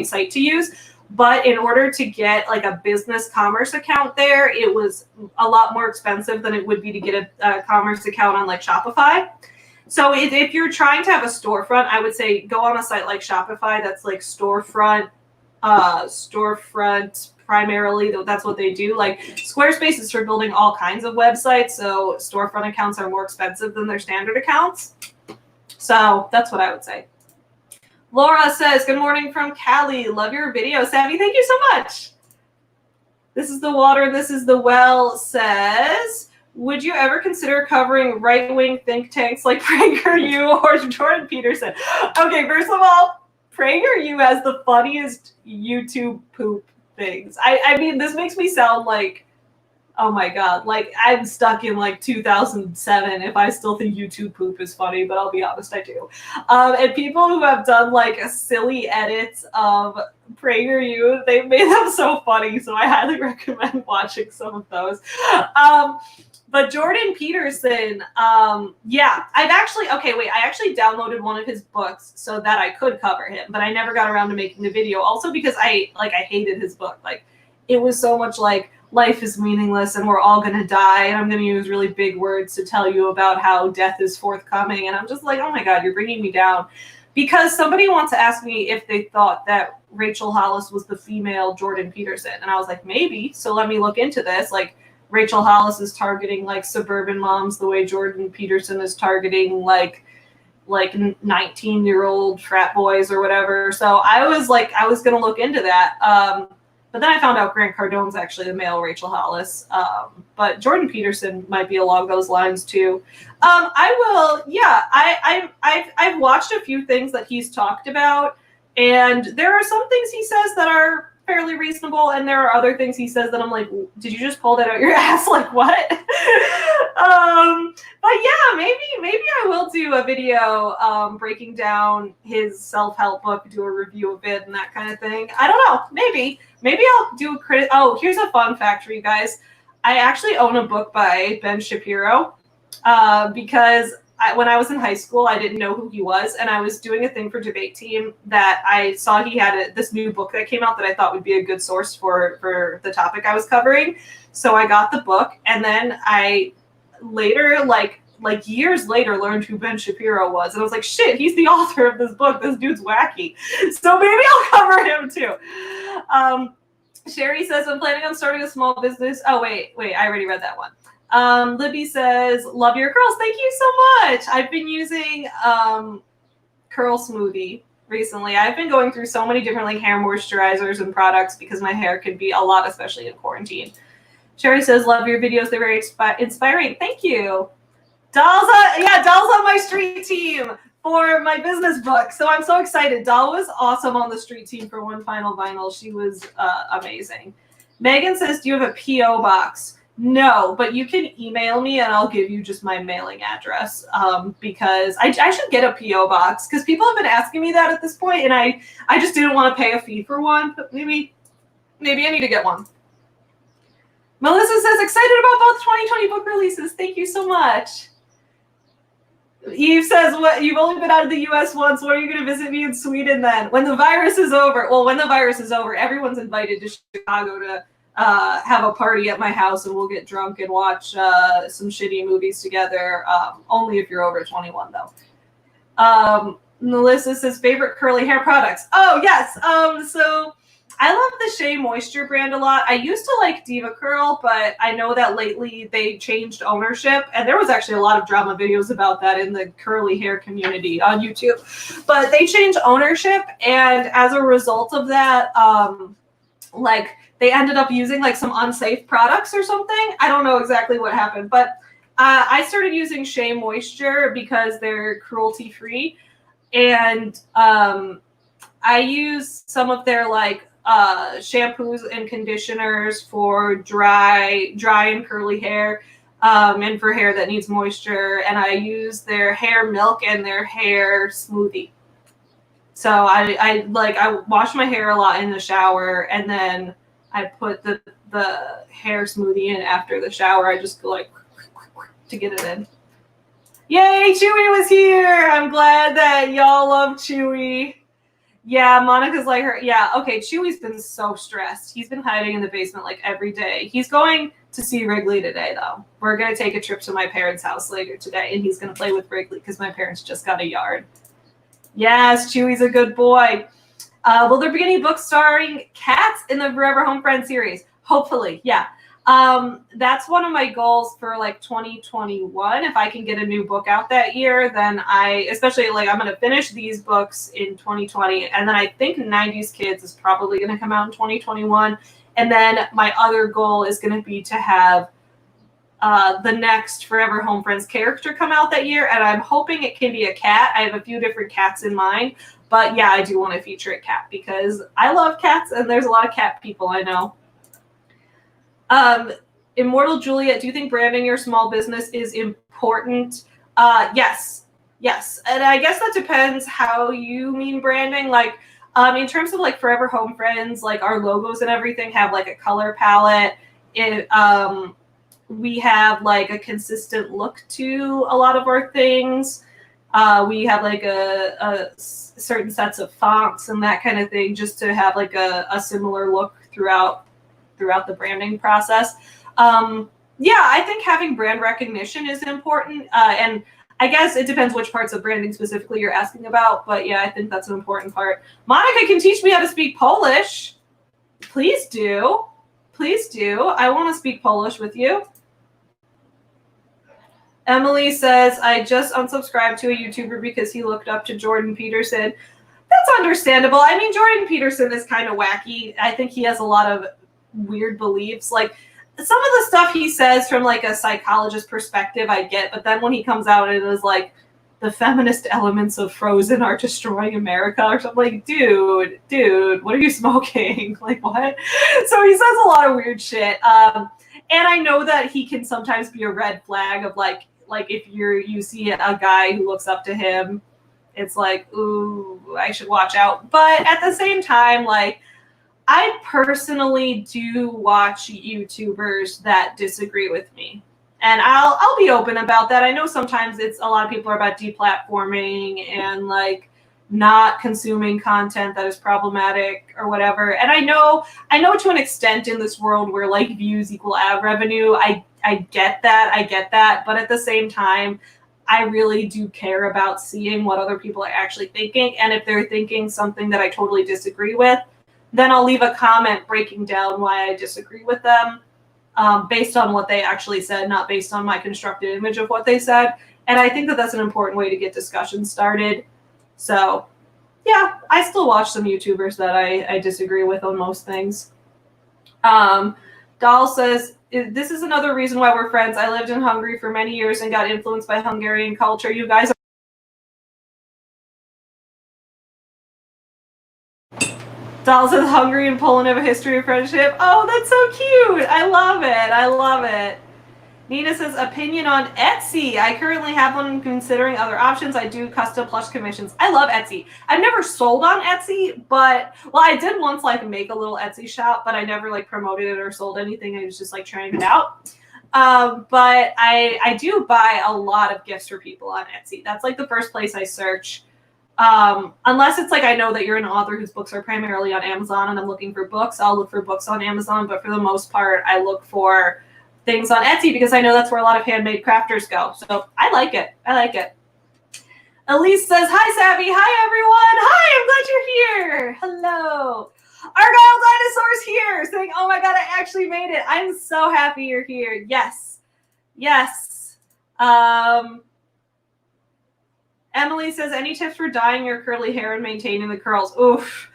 site to use. But in order to get like a business commerce account there, it was a lot more expensive than it would be to get a commerce account on like Shopify. So if you're trying to have a storefront, I would say go on a site like Shopify that's like storefront storefront primarily. That's what they do. Like Squarespace is for building all kinds of websites, so storefront accounts are more expensive than their standard accounts. So that's what I would say. Laura says, good morning from Cali. Love your video, Savvy. Thank you so much. This is the water, this is the well says, would you ever consider covering right-wing think tanks like PragerU or Jordan Peterson? Okay, first of all, PragerU has the funniest YouTube poop things. I mean, this makes me sound like, oh my god, like I'm stuck in like 2007 if I still think YouTube poop is funny, but I'll be honest, I do. And people who have done like silly edits of PragerU, they've made them so funny, so I highly recommend watching some of those. But Jordan Peterson, yeah, I actually downloaded one of his books so that I could cover him, but I never got around to making the video. Also because I hated his book. Like, it was so much like, life is meaningless and we're all going to die, and I'm going to use really big words to tell you about how death is forthcoming. And I'm just like, oh my god, you're bringing me down. Because somebody wants to ask me if they thought that Rachel Hollis was the female Jordan Peterson. And I was like, maybe. So let me look into this. Like, Rachel Hollis is targeting like suburban moms the way Jordan Peterson is targeting like 19-year-old frat boys or whatever. So I was going to look into that. But then I found out Grant Cardone's actually the male Rachel Hollis. But Jordan Peterson might be along those lines too. I've watched a few things that he's talked about, and there are some things he says that are fairly reasonable, and there are other things he says that I'm like, did you just pull that out your ass? Like, what? But yeah, maybe I will do a video breaking down his self-help book, do a review of it and that kind of thing. I don't know. Maybe I'll do a credit. Oh, here's a fun fact for you guys. I actually own a book by Ben Shapiro because when I was in high school, I didn't know who he was, and I was doing a thing for debate team that I saw he had this new book that came out that I thought would be a good source for the topic I was covering. So I got the book, and then I later, like years later, learned who Ben Shapiro was, and I was like, shit, he's the author of this book. This dude's wacky. So maybe I'll cover him too. Sherry says, I'm planning on starting a small business. Oh, wait, I already read that one. Libby says, love your curls. Thank you so much. I've been using Curl Smoothie recently. I've been going through so many different like hair moisturizers and products because my hair can be a lot, especially in quarantine. Sherry says, love your videos. They're very inspiring. Thank you. Doll's on my street team for my business book. So I'm so excited. Doll was awesome on the street team for One Final Vinyl. She was amazing. Megan says, do you have a P.O. box? No, but you can email me and I'll give you just my mailing address because I should get a P.O. box because people have been asking me that at this point, and I just didn't want to pay a fee for one, but maybe I need to get one. Melissa says, excited about both 2020 book releases. Thank you so much. Eve says, what? You've only been out of the U.S. once. When are you going to visit me in Sweden then? When the virus is over. Well, when the virus is over, everyone's invited to Chicago to have a party at my house, and we'll get drunk and watch some shitty movies together. Only if you're over 21, though. Melissa says, favorite curly hair products. Oh, yes. So I love the Shea Moisture brand a lot. I used to like Diva Curl, but I know that lately they changed ownership, and there was actually a lot of drama videos about that in the curly hair community on YouTube. But they changed ownership, and as a result of that, they ended up using like some unsafe products or something. I don't know exactly what happened, but I started using Shea Moisture because they're cruelty-free, and I use some of their like shampoos and conditioners for dry and curly hair, and for hair that needs moisture, and I use their hair milk and their hair smoothie. So I wash my hair a lot in the shower, and then I put the hair smoothie in after the shower. I just go like to get it in. Yay, Chewy was here. I'm glad that y'all love Chewy. Yeah, Monica's like her. Yeah, okay, Chewy's been so stressed. He's been hiding in the basement like every day. He's going to see Wrigley today, though. We're going to take a trip to my parents' house later today, and he's going to play with Wrigley because my parents just got a yard. Yes, Chewy's a good boy. Will there be any books starring cats in the Forever Home Friends series? Hopefully, yeah. That's one of my goals for like 2021. If I can get a new book out that year, then especially like I'm going to finish these books in 2020. And then I think 90s Kids is probably going to come out in 2021. And then my other goal is going to be to have the next Forever Home Friends character come out that year. And I'm hoping it can be a cat. I have a few different cats in mind. But yeah, I do want to feature a cat because I love cats and there's a lot of cat people I know. Immortal Juliet, do you think branding your small business is important? Yes. And I guess that depends how you mean branding. Like, in terms of like Forever Home Friends, like our logos and everything have like a color palette. We have like a consistent look to a lot of our things. We have like a certain sets of fonts and that kind of thing just to have like a similar look throughout the branding process. Yeah, I think having brand recognition is important. And I guess it depends which parts of branding specifically you're asking about. But yeah, I think that's an important part. Monica can teach me how to speak Polish. Please do. Please do. I want to speak Polish with you. Emily says, I just unsubscribed to a YouTuber because he looked up to Jordan Peterson. That's understandable. I mean, Jordan Peterson is kind of wacky. I think he has a lot of weird beliefs. Like, some of the stuff he says from like a psychologist perspective I get, but then when he comes out and it is like the feminist elements of Frozen are destroying America or something, like, dude, what are you smoking? Like, what? So he says a lot of weird shit. And I know that he can sometimes be a red flag of like if you see a guy who looks up to him, it's like, ooh, I should watch out. But at the same time, like, I personally do watch YouTubers that disagree with me. And I'll be open about that. I know sometimes it's a lot of people are about deplatforming and like not consuming content that is problematic or whatever. And I know to an extent in this world where like views equal ad revenue, I get that. But at the same time, I really do care about seeing what other people are actually thinking. And if they're thinking something that I totally disagree with, then I'll leave a comment breaking down why I disagree with them based on what they actually said, not based on my constructed image of what they said. And I think that that's an important way to get discussion started. So, yeah, I still watch some YouTubers that I disagree with on most things. Dahl says, this is another reason why we're friends. I lived in Hungary for many years and got influenced by Hungarian culture. You guys are... Dahl says, Hungary and Poland have a history of friendship. Oh, that's so cute. I love it. Nina says, opinion on Etsy. I currently have one considering other options. I do custom plush commissions. I love Etsy. I've never sold on Etsy, but, well, I did once like make a little Etsy shop, but I never like promoted it or sold anything. I was just like trying it out. But I do buy a lot of gifts for people on Etsy. That's like the first place I search. Unless it's like I know that you're an author whose books are primarily on Amazon and I'm looking for books, I'll look for books on Amazon. But for the most part, I look for things on Etsy because I know that's where a lot of handmade crafters go. So I like it. Elise says, hi, Savvy. Hi, everyone. Hi, I'm glad you're here. Hello. Argyle Dinosaur's here saying, oh my God, I actually made it. I'm so happy you're here. Yes. Emily says, any tips for dyeing your curly hair and maintaining the curls? Oof.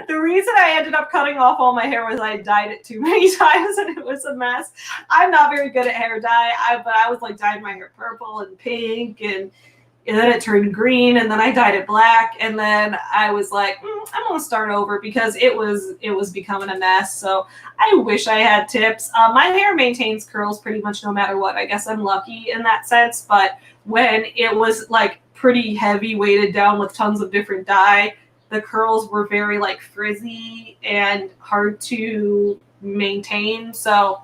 The reason I ended up cutting off all my hair was I dyed it too many times and it was a mess. I'm not very good at hair dye, but I was like dyeing my hair purple and pink and then it turned green and then I dyed it black and then I was like, I'm going to start over because it was becoming a mess. So I wish I had tips. My hair maintains curls pretty much no matter what. I guess I'm lucky in that sense, but when it was like pretty heavy weighted down with tons of different dye, the curls were very like frizzy and hard to maintain. So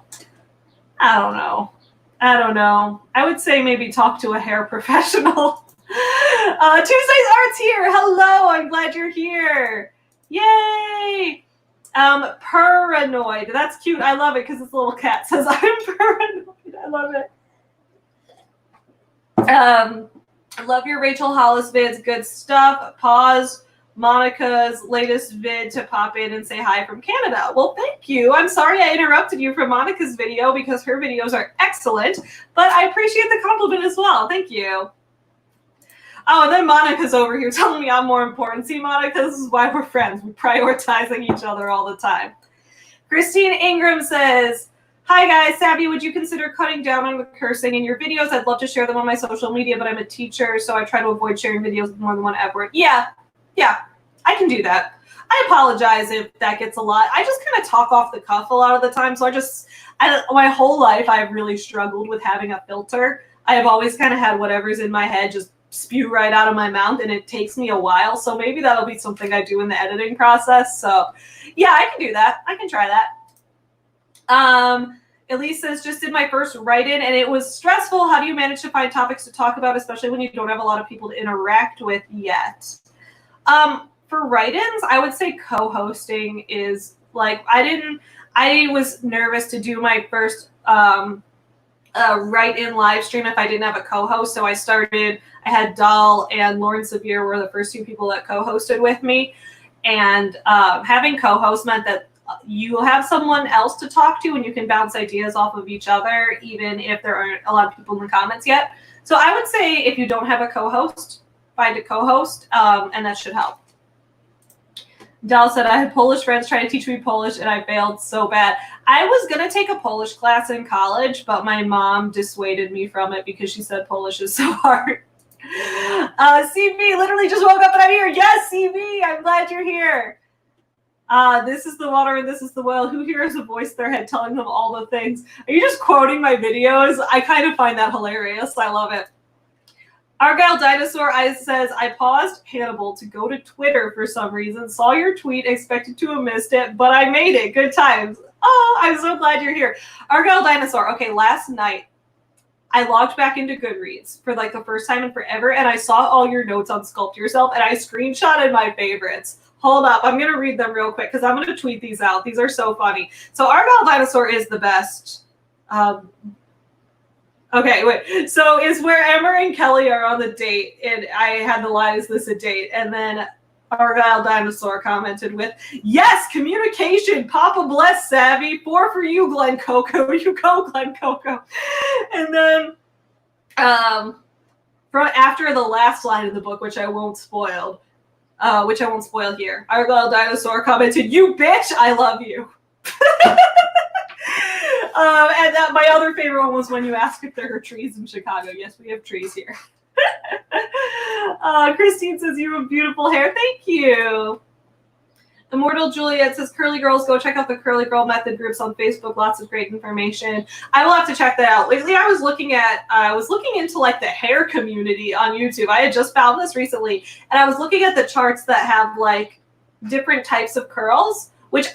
I don't know. I would say maybe talk to a hair professional. Tuesday's Art's here. Hello, I'm glad you're here. Yay! Paranoid. That's cute. I love it because this little cat says I'm paranoid. I love it. I love your Rachel Hollis vids. Good stuff. Pause. Monica's latest vid to pop in and say hi from Canada. Well, thank you. I'm sorry I interrupted you from Monica's video because her videos are excellent, but I appreciate the compliment as well. Thank you. Oh, and then Monica's over here telling me I'm more important. See, Monica, this is why we're friends. We're prioritizing each other all the time. Christine Ingram says, hi guys, Savvy, would you consider cutting down on the cursing in your videos? I'd love to share them on my social media, but I'm a teacher, so I try to avoid sharing videos with more than one F word. Yeah, I can do that. I apologize if that gets a lot. I just kind of talk off the cuff a lot of the time, so my whole life I've really struggled with having a filter. I have always kind of had whatever's in my head just spew right out of my mouth, and it takes me a while, so maybe that'll be something I do in the editing process. So yeah, I can do that. I can try that. Elise says, just did my first write-in and it was stressful. How do you manage to find topics to talk about, especially when you don't have a lot of people to interact with yet? For write-ins, I would say co-hosting is like, I was nervous to do my first write-in live stream if I didn't have a co-host. So I had Dahl and Lauren Sevier were the first two people that co-hosted with me. And having co-hosts meant that you have someone else to talk to and you can bounce ideas off of each other, even if there aren't a lot of people in the comments yet. So I would say if you don't have a co-host, find a co-host, and that should help. Dahl said, I had Polish friends trying to teach me Polish and I failed so bad. I was going to take a Polish class in college, but my mom dissuaded me from it because she said Polish is so hard. CV literally just woke up and I'm here. Yes, CV, I'm glad you're here. This is the water and this is the well. Who hears a voice in their head telling them all the things? Are you just quoting my videos? I kind of find that hilarious. I love it. Argyle Dinosaur says, I paused Hannibal to go to Twitter for some reason. Saw your tweet, expected to have missed it, but I made it. Good times. Oh, I'm so glad you're here. Argyle Dinosaur. Okay, last night, I logged back into Goodreads for like the first time in forever, and I saw all your notes on Sculpt Yourself, and I screenshotted my favorites. Hold up. I'm going to read them real quick because I'm going to tweet these out. These are so funny. So Argyle Dinosaur is the best. Okay, wait. So is where Emma and Kelly are on the date, and I had the line, is this a date? And then Argyle Dinosaur commented with, yes, communication, Papa bless, Savvy, 4 for you, Glen Coco. You go, Glen Coco. And then from after the last line of the book, which I won't spoil here, Argyle Dinosaur commented, you bitch, I love you. And that my other favorite one was when you asked if there are trees in Chicago. Yes, we have trees here. Christine says, you have beautiful hair. Thank you. Immortal Juliet says, curly girls, go check out the Curly Girl Method groups on Facebook. Lots of great information. I will have to check that out. Lately, I was looking into like the hair community on YouTube. I had just found this recently, and I was looking at the charts that have like different types of curls, which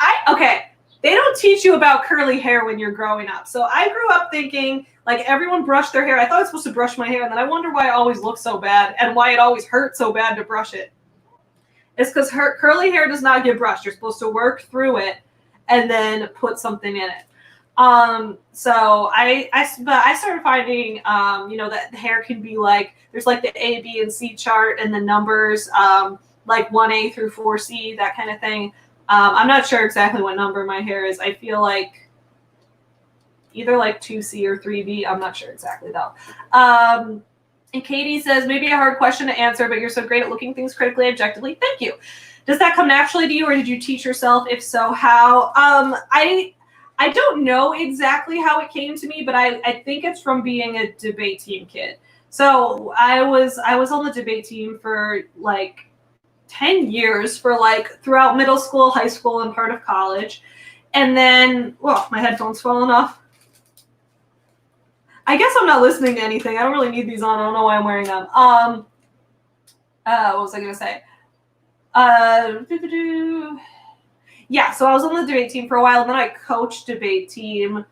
they don't teach you about curly hair when you're growing up. So I grew up thinking like everyone brushed their hair. I thought I was supposed to brush my hair, and then I wonder why it always looks so bad and why it always hurts so bad to brush it. It's because curly hair does not get brushed. You're supposed to work through it and then put something in it. So I started finding, that the hair can be like, there's like the A, B, and C chart and the numbers, like 1A through 4C, that kind of thing. I'm not sure exactly what number my hair is. I feel like either like 2C or 3B. I'm not sure exactly though. And Katie says, maybe a hard question to answer, but you're so great at looking things critically, objectively. Thank you. Does that come naturally to you, or did you teach yourself? If so, how? I don't know exactly how it came to me, but I think it's from being a debate team kid. So I was on the debate team for like 10 years, for like throughout middle school, high school, and part of college. And then, well, my headphones fallen off. I guess I'm not listening to anything. I don't really need these on. I don't know why I'm wearing them. What was I going to say? Yeah, so I was on the debate team for a while, and then I coached debate team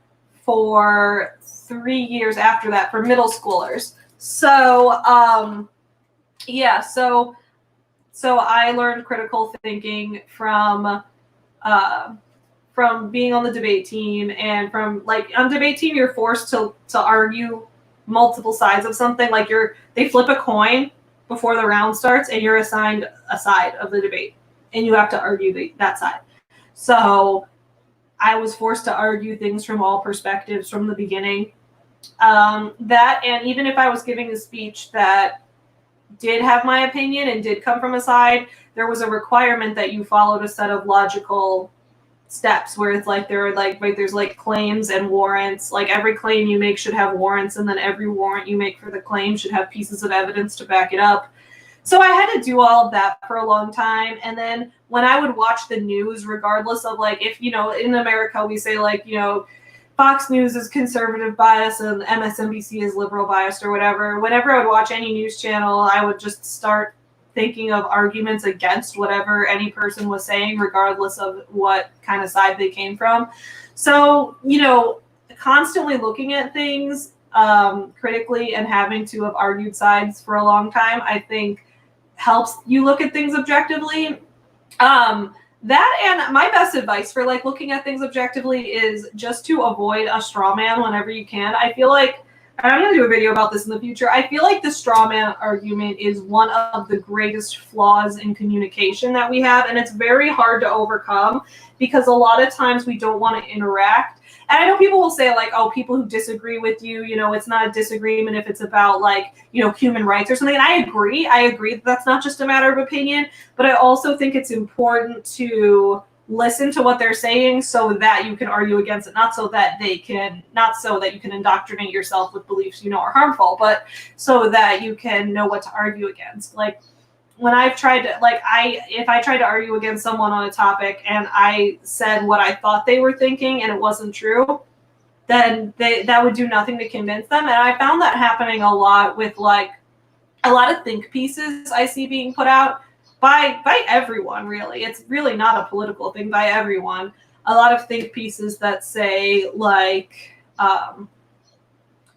for 3 years after that for middle schoolers. So, so I learned critical thinking from being on the debate team, and from like on debate team, you're forced to argue multiple sides of something. Like they flip a coin, before the round starts, and you're assigned a side of the debate, and you have to argue that side. So I was forced to argue things from all perspectives from the beginning. That, and even if I was giving a speech that did have my opinion and did come from a side, there was a requirement that you followed a set of logical steps where it's like there are like, right, there's like claims and warrants. Like every claim you make should have warrants, and then every warrant you make for the claim should have pieces of evidence to back it up. So I had to do all of that for a long time. And then when I would watch the news, regardless of like, if, you know, in America we say like, you know, Fox News is conservative bias and MSNBC is liberal biased or whatever, whenever I would watch any news channel, I would just start thinking of arguments against whatever any person was saying, regardless of what kind of side they came from. So, you know, constantly looking at things critically and having to have argued sides for a long time, I think helps you look at things objectively. That, and my best advice for like looking at things objectively is just to avoid a straw man whenever you can. I feel like, and I'm going to do a video about this in the future, I feel like the straw man argument is one of the greatest flaws in communication that we have, and it's very hard to overcome because a lot of times we don't want to interact. And I know people will say like, oh, people who disagree with you, you know, it's not a disagreement if it's about like, you know, human rights or something. And I agree that that's not just a matter of opinion, but I also think it's important to listen to what they're saying so that you can argue against it, not so that you can indoctrinate yourself with beliefs you know are harmful, but so that you can know what to argue against. Like when I've tried to, like, if I tried to argue against someone on a topic and I said what I thought they were thinking and it wasn't true, then that would do nothing to convince them. And I found that happening a lot with like a lot of think pieces I see being put out by everyone, really. It's really not a political thing, by everyone. A lot of think pieces that say like,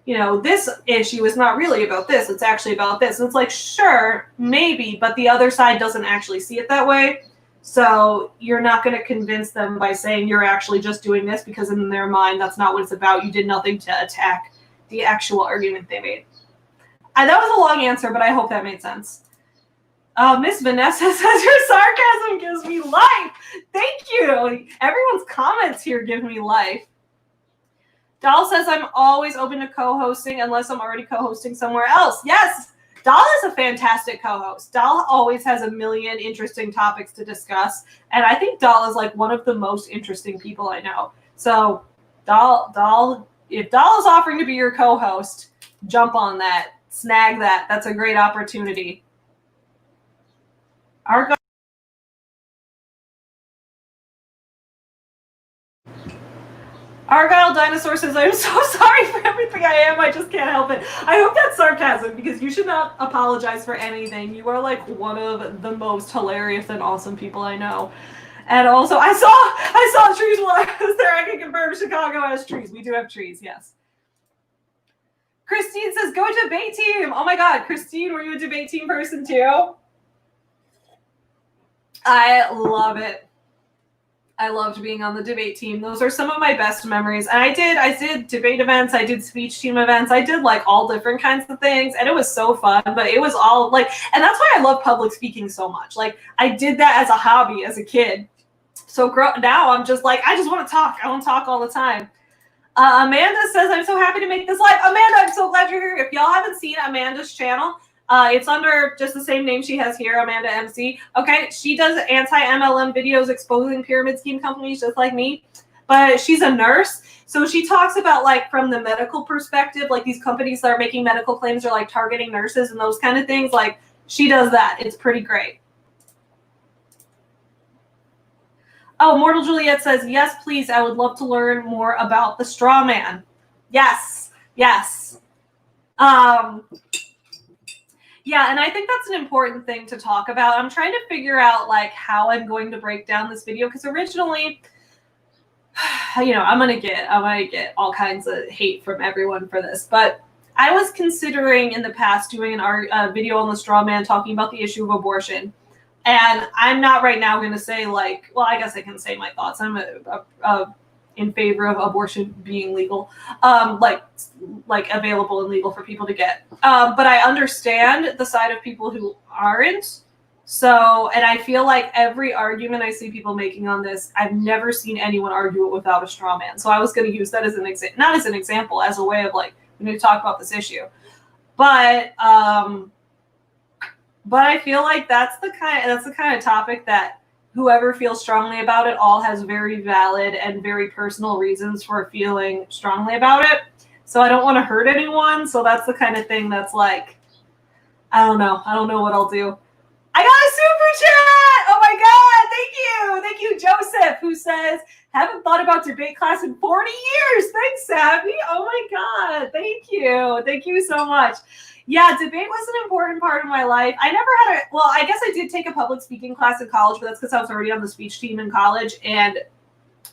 you know, this issue is not really about this, it's actually about this. And it's like, sure, maybe, but the other side doesn't actually see it that way. So you're not going to convince them by saying you're actually just doing this, because in their mind, that's not what it's about. You did nothing to attack the actual argument they made. That was a long answer, but I hope that made sense. Miss Vanessa says, your sarcasm gives me life. Thank you. Everyone's comments here give me life. Doll says, I'm always open to co-hosting unless I'm already co-hosting somewhere else. Yes, Doll is a fantastic co-host. Doll always has a million interesting topics to discuss. And I think Doll is like one of the most interesting people I know. So Doll, if Doll is offering to be your co-host, jump on that. Snag that. That's a great opportunity. Argyle Dinosaur says, I'm so sorry for everything I am. I just can't help it. I hope that's sarcasm, because you should not apologize for anything. You are like one of the most hilarious and awesome people I know. And also, I saw trees while I was there. I can confirm Chicago has trees. We do have trees, yes. Christine says, go debate team. Oh my God, Christine, were you a debate team person too? I love it. I loved being on the debate team. Those are some of my best memories. And I did debate events. I did speech team events. I did like all different kinds of things. And it was so fun, but it was all like, and that's why I love public speaking so much. Like I did that as a hobby as a kid. So now I'm just like, I just want to talk. I want to talk all the time. Amanda says, I'm so happy to make this live. Amanda, I'm so glad you're here. If y'all haven't seen Amanda's channel, it's under just the same name she has here, Amanda MC. Okay, she does anti-MLM videos exposing pyramid scheme companies just like me. But she's a nurse, so she talks about like from the medical perspective, like these companies that are making medical claims are like targeting nurses and those kind of things. Like she does that. It's pretty great. Oh, Mortal Juliet says, yes, please. I would love to learn more about the straw man. Yes, yes. Yeah, and I think that's an important thing to talk about. I'm trying to figure out like how I'm going to break down this video, because originally, you know, I'm gonna get all kinds of hate from everyone for this, but I was considering in the past doing a video on the straw man talking about the issue of abortion. And I'm not right now going to say like, well, I guess I can say my thoughts. I'm a in favor of abortion being legal, like available and legal for people to get. But I understand the side of people who aren't. So, and I feel like every argument I see people making on this, I've never seen anyone argue it without a straw man. So I was going to use that as an not as an example, as a way of like, we need to talk about this issue. But I feel like that's the kind of topic that whoever feels strongly about it all has very valid and very personal reasons for feeling strongly about it. So I don't want to hurt anyone. So that's the kind of thing that's like, I don't know what I'll do. I got a super chat! Oh my God, thank you! Thank you, Joseph, who says, haven't thought about debate class in 40 years. Thanks, Savvy. Oh my God, thank you. Thank you so much. Yeah, debate was an important part of my life. I never had well, I guess I did take a public speaking class in college, but that's because I was already on the speech team in college, and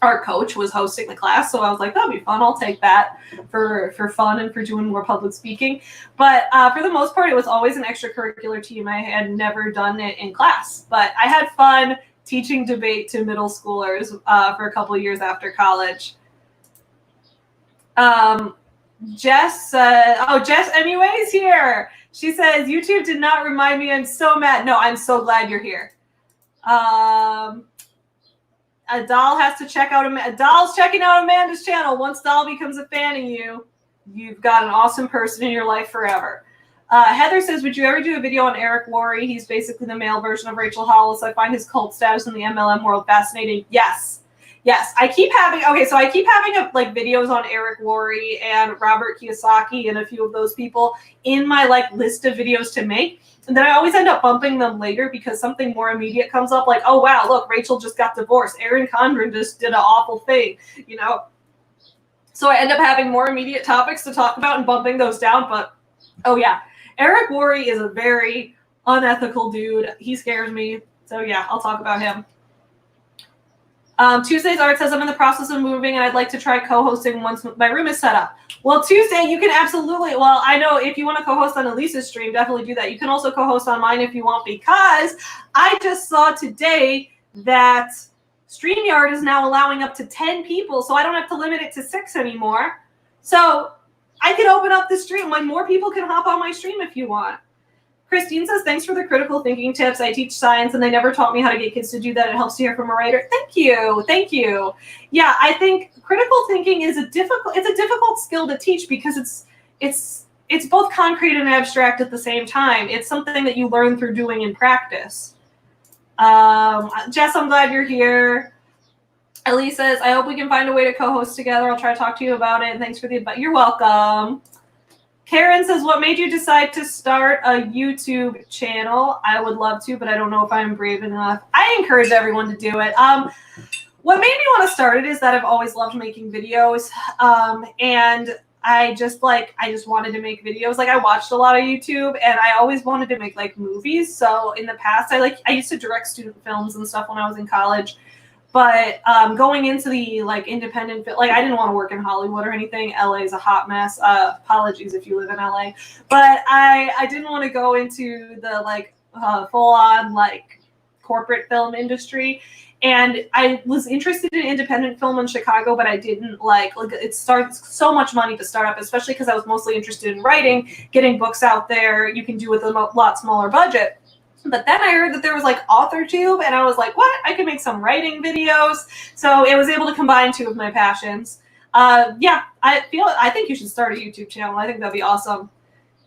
our coach was hosting the class, so I was like, that'll be fun. I'll take that for fun and for doing more public speaking. But for the most part, it was always an extracurricular team. I had never done it in class, but I had fun teaching debate to middle schoolers for a couple of years after college. Jess MUA's here. She says, YouTube did not remind me. I'm so mad. No, I'm so glad you're here. Doll has to check out Doll's checking out Amanda's channel. Once Doll becomes a fan of you, you've got an awesome person in your life forever. Heather says, would you ever do a video on Eric Worre? He's basically the male version of Rachel Hollis. I find his cult status in the MLM world fascinating. Yes. I keep having like videos on Eric Worre and Robert Kiyosaki and a few of those people in my like list of videos to make. And then I always end up bumping them later because something more immediate comes up, like, oh wow, look, Rachel just got divorced. Erin Condren just did an awful thing, you know? So I end up having more immediate topics to talk about and bumping those down. But oh yeah, Eric Worre is a very unethical dude. He scares me. So yeah, I'll talk about him. Tuesday's Art says, I'm in the process of moving and I'd like to try co-hosting once my room is set up. Well, Tuesday, you can absolutely, well, I know if you want to co-host on Elise's stream, definitely do that. You can also co-host on mine if you want, because I just saw today that StreamYard is now allowing up to 10 people, so I don't have to limit it to 6 anymore. So I can open up the stream. Like, more people can hop on my stream if you want. Christine says, thanks for the critical thinking tips. I teach science and they never taught me how to get kids to do that. It helps to hear from a writer. Thank you. Thank you. Yeah, I think critical thinking is a difficult skill to teach because it's both concrete and abstract at the same time. It's something that you learn through doing in practice. Jess, I'm glad you're here. Ellie says, I hope we can find a way to co-host together. I'll try to talk to you about it. And thanks for the advice. You're welcome. Karen says, what made you decide to start a YouTube channel? I would love to, but I don't know if I'm brave enough. I encourage everyone to do it. What made me want to start it is that I've always loved making videos. And I just wanted to make videos. Like, I watched a lot of YouTube and I always wanted to make like movies. So in the past, I used to direct student films and stuff when I was in college. But going into the like independent, like I didn't want to work in Hollywood or anything. LA is a hot mess. Apologies if you live in LA, but I didn't want to go into the like full on like corporate film industry. And I was interested in independent film in Chicago, but I didn't like it starts so much money to start up, especially because I was mostly interested in writing, getting books out there. You can do with a lot smaller budget. But then I heard that there was like AuthorTube, and I was like, what? I could make some writing videos. So it was able to combine two of my passions. Yeah, I think you should start a YouTube channel. I think that'd be awesome.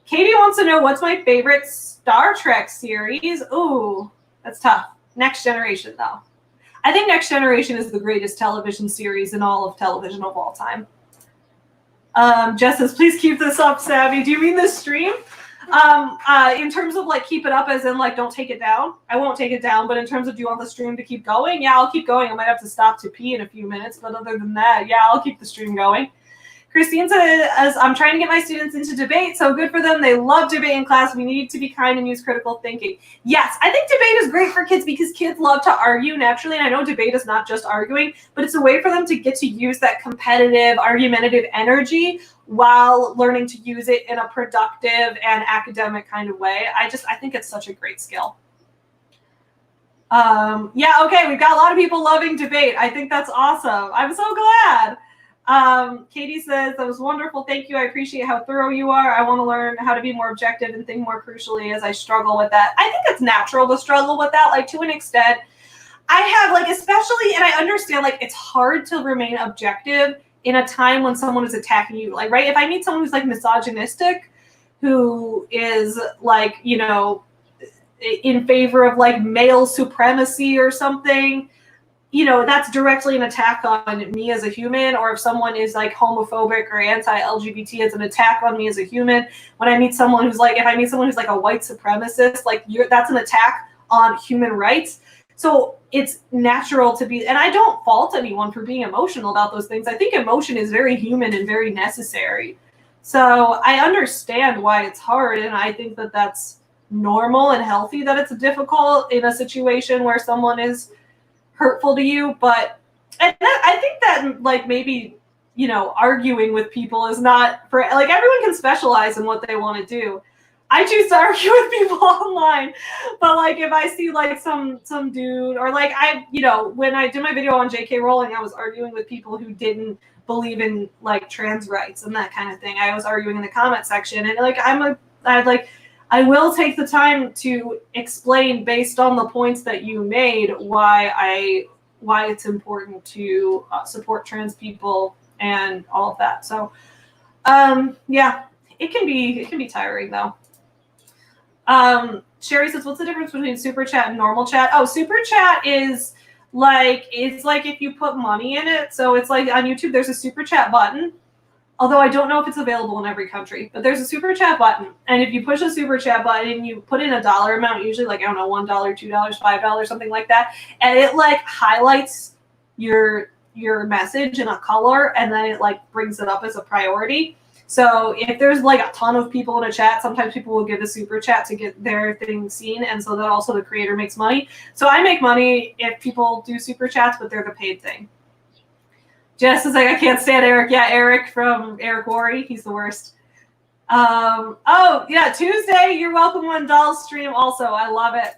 Katie wants to know, what's my favorite Star Trek series? Ooh, that's tough. Next Generation, though. I think Next Generation is the greatest television series in all of television of all time. Jess says, please keep this up, Savvy. Do you mean this stream? In terms of like keep it up as in like don't take it down. I won't take it down, but in terms of do you want the stream to keep going? Yeah, I'll keep going. I might have to stop to pee in a few minutes, but other than that, yeah, I'll keep the stream going. Christine says, I'm trying to get my students into debate, so good for them. They love debate in class. We need to be kind and use critical thinking. Yes, I think debate is great for kids because kids love to argue naturally, and I know debate is not just arguing, but it's a way for them to get to use that competitive, argumentative energy while learning to use it in a productive and academic kind of way. I think it's such a great skill. Yeah, okay, we've got a lot of people loving debate. I think that's awesome. I'm so glad. Katie says, that was wonderful. Thank you. I appreciate how thorough you are. I want to learn how to be more objective and think more crucially as I struggle with that. I think it's natural to struggle with that, like, to an extent. I have, like, especially, and I understand, like, it's hard to remain objective in a time when someone is attacking you. Like, right, if I meet someone who's, like, misogynistic, who is, like, you know, in favor of, like, male supremacy or something, you know, that's directly an attack on me as a human. Or if someone is, like, homophobic or anti-LGBT, it's an attack on me as a human. When I meet someone who's, like, if I meet someone who's, like, a white supremacist, like, that's an attack on human rights. So it's natural to be, and I don't fault anyone for being emotional about those things. I think emotion is very human and very necessary. So I understand why it's hard, and I think that that's normal and healthy that it's difficult in a situation where someone is hurtful to you. But and I think that, like, maybe, you know, arguing with people is not for, like, everyone can specialize in what they want to do. I choose to argue with people online, but, like, if I see, like, some dude, or, like, I, you know, when I did my video on J.K. Rowling, I was arguing with people who didn't believe in, like, trans rights and that kind of thing. I was arguing in the comment section, and, like, I will take the time to explain, based on the points that you made, why it's important to support trans people and all of that. So, yeah, it can be tiring though. Sherry says, what's the difference between super chat and normal chat? Oh, super chat is like, it's like if you put money in it. So it's like on YouTube, there's a super chat button. Although I don't know if it's available in every country, but there's a super chat button. And if you push a super chat button and you put in a dollar amount, usually, like, I don't know, $1, $2, $5, something like that, and it, like, highlights your message in a color, and then it, like, brings it up as a priority. So if there's, like, a ton of people in a chat, sometimes people will give a super chat to get their thing seen, and so that also the creator makes money. So I make money if people do super chats, but they're the paid thing. Jess is like, I can't stand Eric. Yeah, Eric from Eric Worry. He's the worst. Oh, yeah, Tuesday, you're welcome on Doll's stream also. I love it.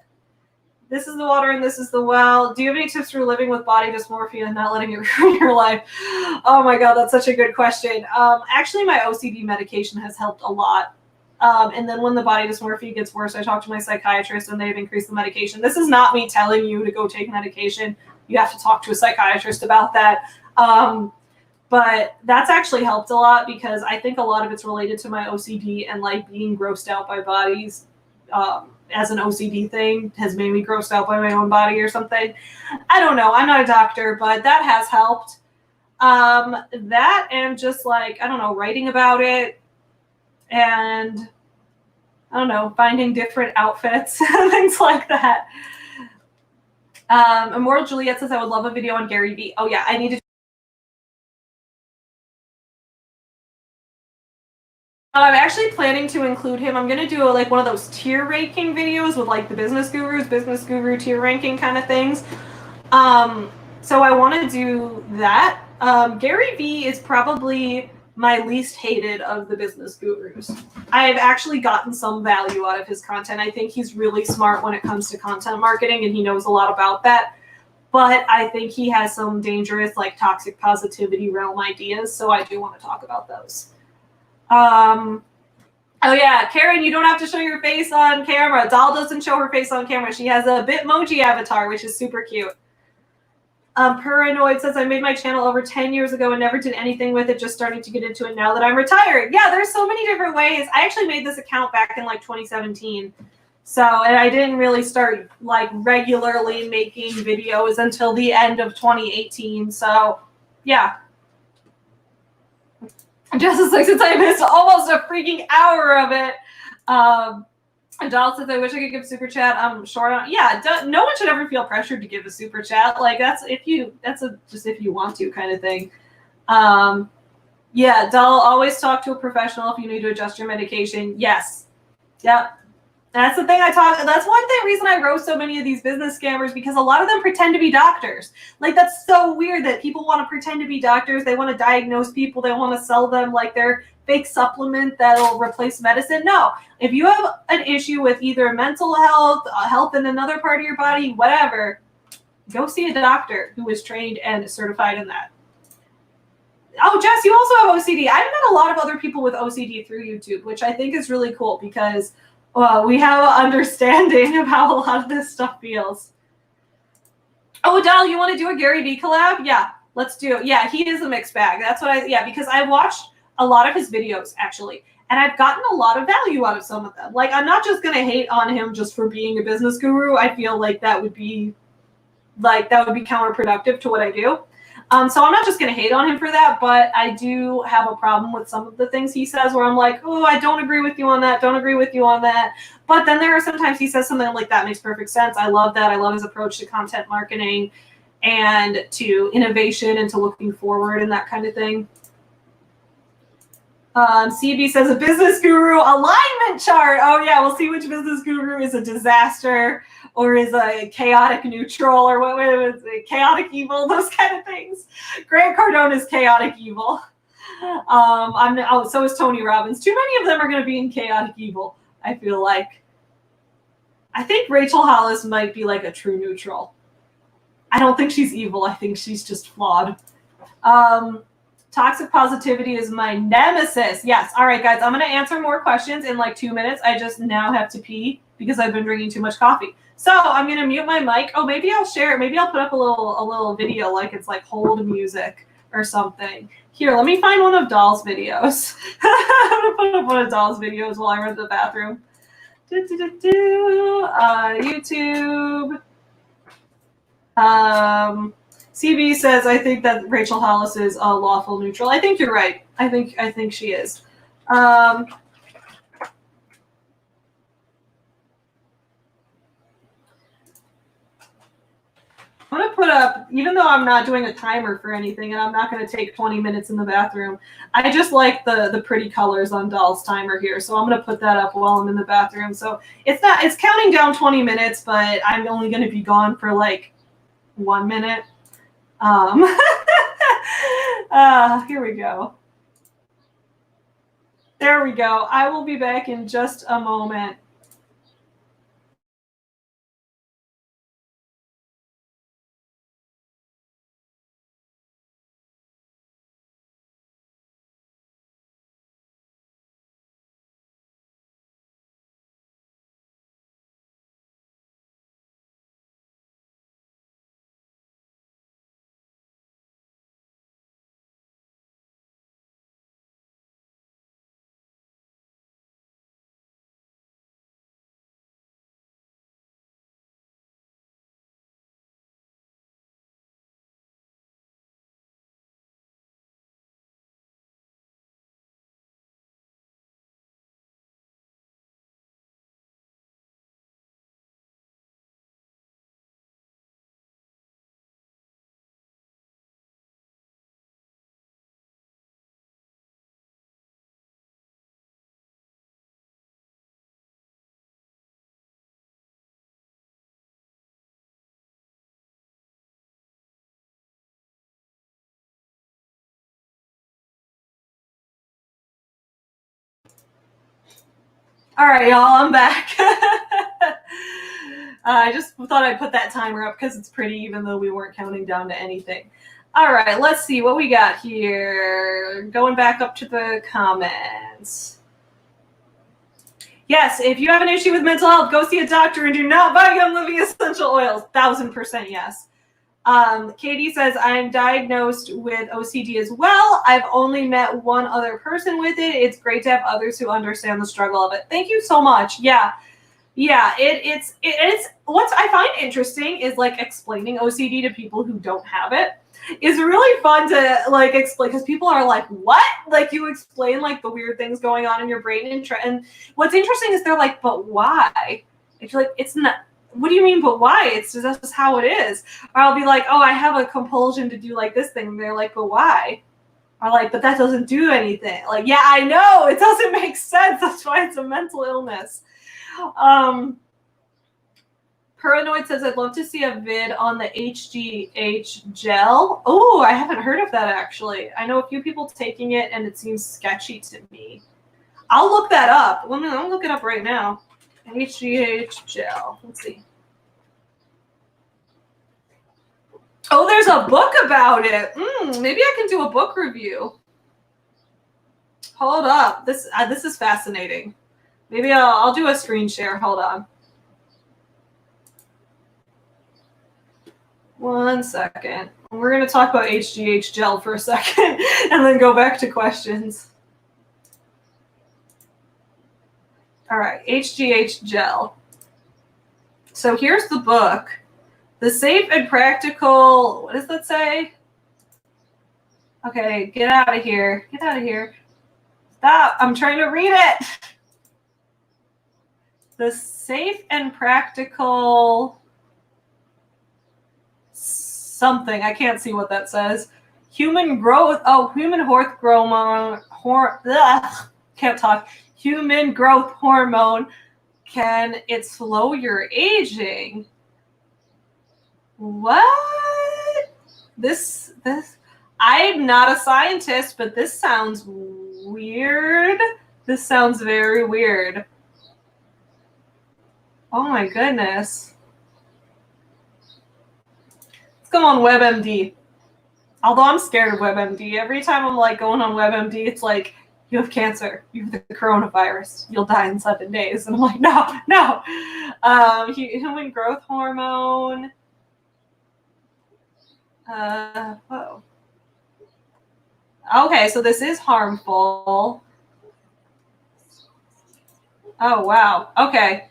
This is the water and this is the well. Do you have any tips for living with body dysmorphia and not letting it ruin your life? Oh my God, that's such a good question. Actually, my OCD medication has helped a lot. And then when the body dysmorphia gets worse, I talk to my psychiatrist and they've increased the medication. This is not me telling you to go take medication. You have to talk to a psychiatrist about that. But that's actually helped a lot, because I think a lot of it's related to my OCD, and, like, being grossed out by bodies as an OCD thing has made me grossed out by my own body or something. I don't know. I'm not a doctor, but that has helped. That and just, like, I don't know, writing about it, and I don't know, finding different outfits, things like that. Immortal Juliet says, I would love a video on Gary Vee. Oh yeah, I need to. I'm actually planning to include him. I'm going to do like one of those tier ranking videos with, like, the business guru tier ranking kind of things. So I want to do that. Gary Vee is probably my least hated of the business gurus. I've actually gotten some value out of his content. I think he's really smart when it comes to content marketing, and he knows a lot about that. But I think he has some dangerous, like, toxic positivity realm ideas, so I do want to talk about those. Oh yeah, Karen, you don't have to show your face on camera. Doll doesn't show her face on camera. She has a Bitmoji avatar, which is super cute. Paranoid says, I made my channel over 10 years ago and never did anything with it, just starting to get into it now that I'm retired. Yeah, there's so many different ways. I actually made this account back in, like, 2017. So, and I didn't really start, like, regularly making videos until the end of 2018. So, yeah. Just as, like, since I missed almost a freaking hour of it. And Doll says, I wish I could give super chat. I'm short on. Yeah, no one should ever feel pressured to give a super chat. Like, just if you want to kind of thing. Yeah, Doll, always talk to a professional if you need to adjust your medication. Yes. Yep. That's the thing that's one reason I roast so many of these business scammers, because a lot of them pretend to be doctors. Like, that's so weird that people want to pretend to be doctors. They want to diagnose people. They want to sell them like their fake supplement that'll replace medicine. No, if you have an issue with either mental health, health in another part of your body, whatever, go see a doctor who is trained and certified in that. Oh, Jess, you also have OCD. I've met a lot of other people with OCD through YouTube, which I think is really cool because we have an understanding of how a lot of this stuff feels. Oh, Adele, you want to do a Gary Vee collab? Yeah, let's do it. Yeah, he is a mixed bag. That's what because I watched a lot of his videos, actually, and I've gotten a lot of value out of some of them. Like, I'm not just going to hate on him just for being a business guru. I feel like that would be counterproductive to what I do. So I'm not just going to hate on him for that, but I do have a problem with some of the things he says where I'm like, oh, I don't agree with you on that, don't agree with you on that. But then there are sometimes he says something like, that makes perfect sense. I love that. I love his approach to content marketing and to innovation and to looking forward and that kind of thing. CB says a business guru alignment chart. Oh, yeah, we'll see which business guru is a disaster or is a chaotic neutral or what was it, chaotic evil, those kind of things. Grant Cardone is chaotic evil. So is Tony Robbins. Too many of them are going to be in chaotic evil, I feel like. I think Rachel Hollis might be like a true neutral. I don't think she's evil. I think she's just flawed. Toxic positivity is my nemesis. Yes. All right, guys. I'm going to answer more questions in like 2 minutes. I just now have to pee because I've been drinking too much coffee. So I'm going to mute my mic. Oh, maybe I'll share it. Maybe I'll put up a little video like it's like hold music or something. Here, let me find one of Doll's videos. I'm going to put up one of Doll's videos while I run to the bathroom. YouTube. CB says, I think that Rachel Hollis is a lawful neutral. I think you're right. I think she is. I'm going to put up, even though I'm not doing a timer for anything and I'm not going to take 20 minutes in the bathroom, I just like the pretty colors on Doll's timer here. So I'm going to put that up while I'm in the bathroom. So it's counting down 20 minutes, but I'm only going to be gone for like 1 minute. Here we go. There we go. I will be back in just a moment. All right, y'all, I'm back. I just thought I'd put that timer up because it's pretty, even though we weren't counting down to anything. All right, let's see what we got here. Going back up to the comments. Yes, if you have an issue with mental health, go see a doctor and do not buy Young Living essential oils. 1000% yes. Katie says, I'm diagnosed with OCD as well. I've only met one other person with it. It's great to have others who understand the struggle of it. Thank you so much. Yeah. It's what I find interesting is like explaining OCD to people who don't have it is really fun to like explain, because people are like, what? Like, you explain like the weird things going on in your brain and what's interesting is they're like, but why? And you're like, it's not. What do you mean, but why? It's just, that's just how it is. Or I'll be like, oh, I have a compulsion to do like this thing. And they're like, but why? Or like, but that doesn't do anything. Like, yeah, I know. It doesn't make sense. That's why it's a mental illness. Paranoid says, I'd love to see a vid on the HGH gel. Oh, I haven't heard of that actually. I know a few people taking it and it seems sketchy to me. I'll look that up. I'll look it up right now. HGH gel. Let's see. Oh, there's a book about it. Maybe I can do a book review. Hold up. This is fascinating. Maybe I'll do a screen share. Hold on. 1 second. We're going to talk about HGH gel for a second and then go back to questions. All right, HGH gel. So here's the book. The safe and practical, what does that say? Okay, get out of here. Get out of here. Stop, I'm trying to read it. The safe and practical something. I can't see what that says. Human growth, human can't talk. Human growth hormone. Can it slow your aging? What? This I'm not a scientist, but this sounds weird. This sounds very weird. Oh my goodness. Let's go on WebMD. Although I'm scared of WebMD. Every time I'm like going on WebMD, it's like, you have cancer, you have the coronavirus, you'll die in 7 days. And I'm like, no. Human growth hormone. Whoa. Okay, so this is harmful. Oh, wow. Okay.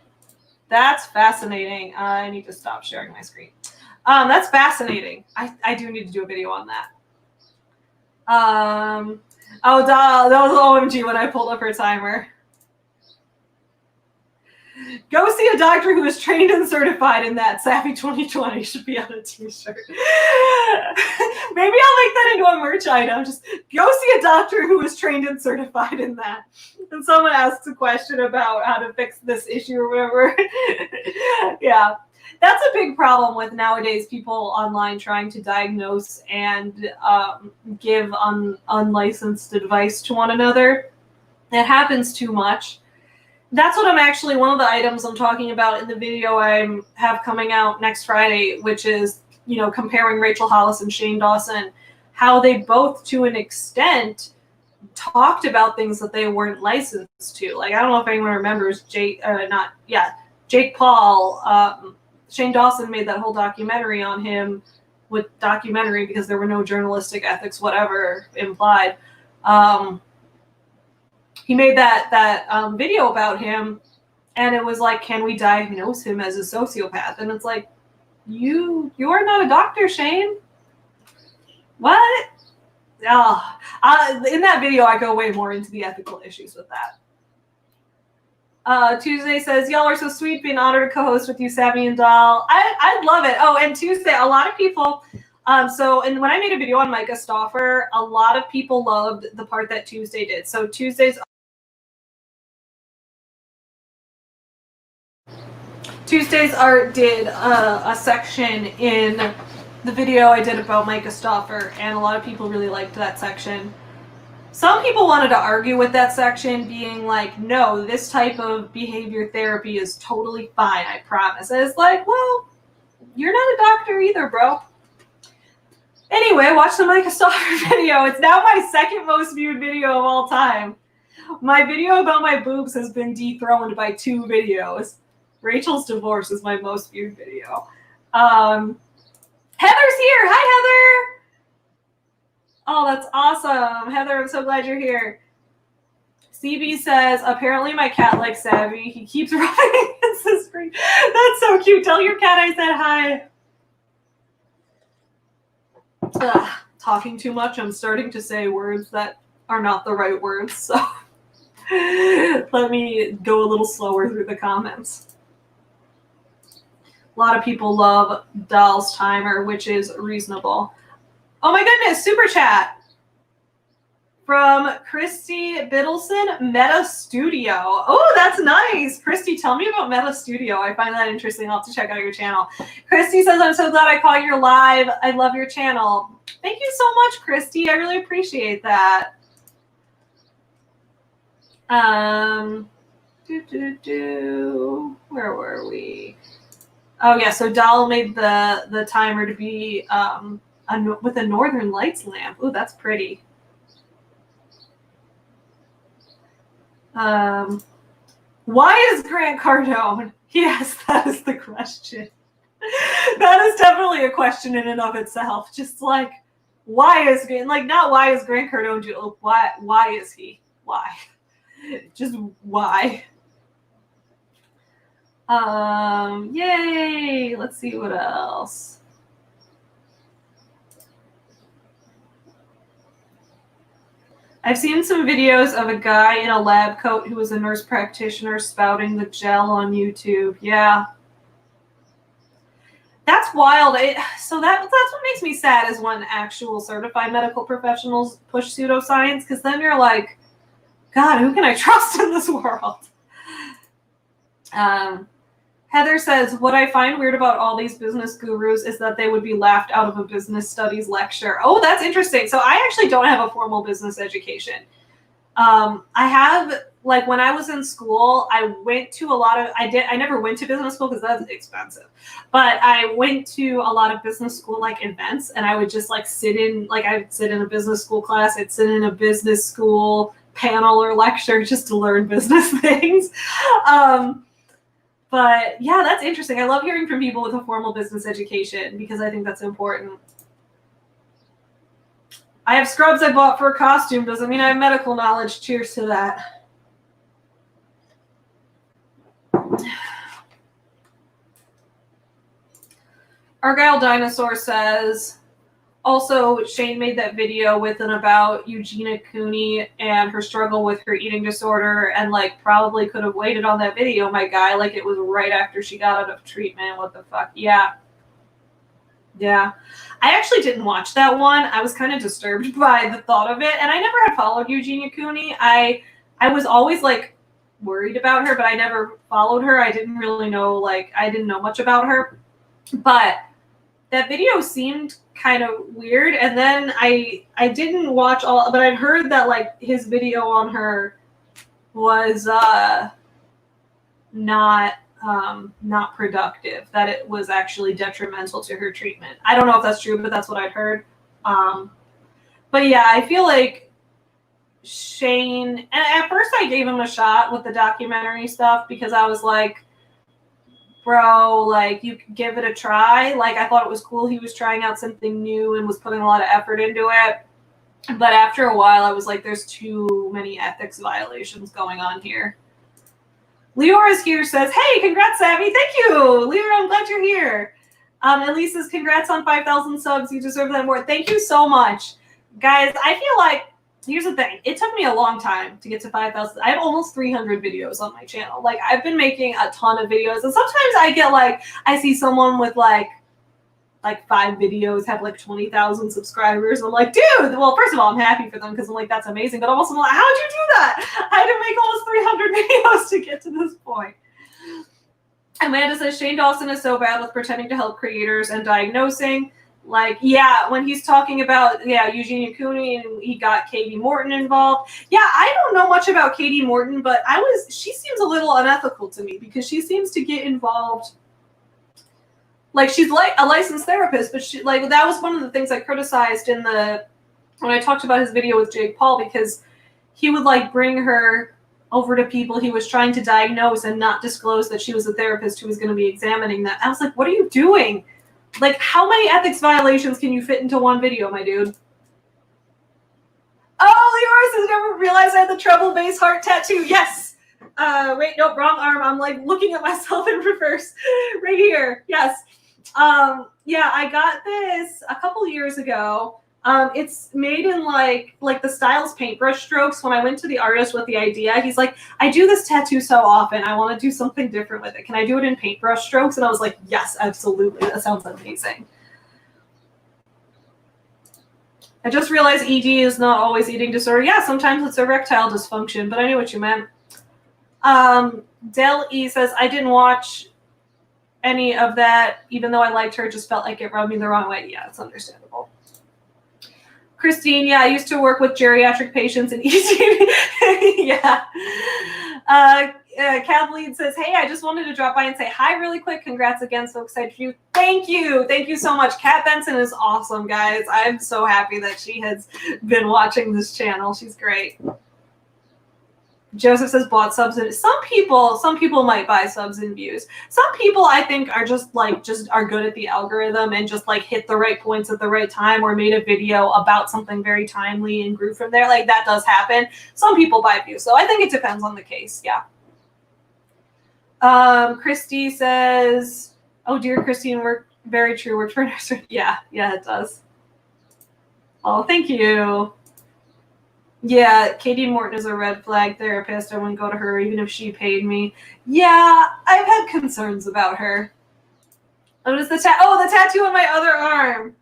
That's fascinating. I need to stop sharing my screen. That's fascinating. I do need to do a video on that. That was OMG when I pulled up her timer. Go see a doctor who is trained and certified in that. Savvy 2020 should be on a t-shirt. Maybe I'll make that into a merch item. Just go see a doctor who is trained and certified in that. And someone asks a question about how to fix this issue or whatever. Yeah. That's a big problem with nowadays people online trying to diagnose and give unlicensed advice to one another. It happens too much. That's what one of the items I'm talking about in the video I have coming out next Friday, which is, comparing Rachel Hollis and Shane Dawson, how they both, to an extent, talked about things that they weren't licensed to. Like, I don't know if anyone remembers Jake Paul. Shane Dawson made that whole documentary on him because there were no journalistic ethics, whatever implied. He made that video about him, and it was like, can we diagnose him as a sociopath? And it's like, you are not a doctor, Shane. What? In that video, I go way more into the ethical issues with that. Tuesday says, y'all are so sweet. Being honored to co-host with you, Savvy and Doll. I love it. Oh, and Tuesday, a lot of people... and when I made a video on Micah Stauffer, a lot of people loved the part that Tuesday did. So Tuesday's art did a section in the video I did about Micah Stauffer, and a lot of people really liked that section. Some people wanted to argue with that section, being like, no, this type of behavior therapy is totally fine, I promise. And it's like, well, you're not a doctor either, bro. Anyway, watch the Micah Stauffer video. It's now my second most viewed video of all time. My video about my boobs has been dethroned by 2 videos. Rachel's divorce is my most viewed video. Heather's here. Hi, Heather. Oh, that's awesome. Heather, I'm so glad you're here. CB says, apparently my cat likes Savvy. He keeps rubbing against the screen. That's so cute. Tell your cat I said hi. Talking too much. I'm starting to say words that are not the right words. So let me go a little slower through the comments. A lot of people love Doll's timer, which is reasonable. Oh my goodness, super chat. From Christy Biddleson, Meta Studio. Oh, that's nice. Christy, tell me about Meta Studio. I find that interesting. I'll have to check out your channel. Christy says, I'm so glad I caught your live. I love your channel. Thank you so much, Christy. I really appreciate that. Where were we? Oh, yeah. So Doll made the timer to be with a Northern Lights lamp. Oh, that's pretty. Why is Grant Cardone? Yes, that is the question. That is definitely a question in and of itself. Just like, why is not why is Grant Cardone? Why is he? Why? Just why? Yay! Let's see what else. I've seen some videos of a guy in a lab coat who was a nurse practitioner spouting the gel on YouTube. Yeah. That's wild. So that's what makes me sad is when actual certified medical professionals push pseudoscience, because then you're like, God, who can I trust in this world? Heather says, what I find weird about all these business gurus is that they would be laughed out of a business studies lecture. Oh, that's interesting. So I actually don't have a formal business education. I have, like, when I was in school, I went to a lot of, I never went to business school because that's expensive, but I went to a lot of business school, like, events, and I would just, like, I'd sit in a business school class, I'd sit in a business school panel or lecture just to learn business things. But yeah, that's interesting. I love hearing from people with a formal business education because I think that's important. I have scrubs I bought for a costume. Doesn't mean I have medical knowledge. Cheers to that. Argyle Dinosaur says, also, Shane made that video with and about Eugenia Cooney and her struggle with her eating disorder, and like probably could have waited on that video, my guy. Like it was right after she got out of treatment. What the fuck? Yeah. Yeah. I actually didn't watch that one. I was kind of disturbed by the thought of it, and I never had followed Eugenia Cooney. I was always like worried about her, but I never followed her. I didn't really know, like, I didn't know much about her. But that video seemed kind of weird, and then I didn't watch all, but I'd heard that like his video on her was not productive, that it was actually detrimental to her treatment. I don't know if that's true, but that's what I'd heard. But yeah, I feel like Shane, and at first I gave him a shot with the documentary stuff because I was like, bro, like, you could give it a try. Like, I thought it was cool he was trying out something new and was putting a lot of effort into it. But after a while, I was like, there's too many ethics violations going on here. Leora is here, says, hey, congrats, Savvy. Thank you. Leora, I'm glad you're here. Elise says, congrats on 5,000 subs. You deserve that more. Thank you so much. Guys, I feel like, here's the thing. It took me a long time to get to 5,000. I have almost 300 videos on my channel. Like, I've been making a ton of videos. And sometimes I get, like, I see someone with, like 5 videos have, like, 20,000 subscribers. I'm like, dude, well, first of all, I'm happy for them because I'm like, that's amazing. But I'm also like, how'd you do that? I had to make almost 300 videos to get to this point. Amanda says, Shane Dawson is so bad with pretending to help creators and diagnosing. Like, yeah, when he's talking about, Eugenia Cooney and he got Katie Morton involved. Yeah, I don't know much about Katie Morton, but she seems a little unethical to me because she seems to get involved. Like, she's like a licensed therapist, but she, like, that was one of the things I criticized when I talked about his video with Jake Paul, because he would, like, bring her over to people he was trying to diagnose and not disclose that she was a therapist who was going to be examining that. I was like, what are you doing? Like, how many ethics violations can you fit into one video, my dude? Oh, Leora says, never realized I had the treble bass heart tattoo. Yes. Wait, nope, wrong arm. I'm like looking at myself in reverse right here. Yes. Yeah, I got this a couple years ago. It's made in like the Styles paintbrush strokes. When I went to the artist with the idea, he's like, I do this tattoo so often. I want to do something different with it. Can I do it in paintbrush strokes? And I was like, yes, absolutely. That sounds amazing. I just realized ED is not always eating disorder. Yeah, sometimes it's erectile dysfunction, but I knew what you meant. Del E says, I didn't watch any of that, even though I liked her, just felt like it rubbed me the wrong way. Yeah, it's understandable. Christine, yeah, I used to work with geriatric patients in ED. Yeah. Catlett says, hey, I just wanted to drop by and say hi really quick. Congrats again. So excited for you. Thank you. Thank you so much. Kat Benson is awesome, guys. I'm so happy that she has been watching this channel. She's great. Joseph says bought subs and some people might buy subs and views. Some people I think are just are good at the algorithm and just like hit the right points at the right time or made a video about something very timely and grew from there. Like that does happen. Some people buy views. So I think it depends on the case. Yeah. Christy says, oh dear Christine, work very true. Worked for nursery. Yeah, it does. Oh, thank you. Yeah, Katie Morton is a red flag therapist. I wouldn't go to her even if she paid me. Yeah, I've had concerns about her. What is the tattoo on my other arm.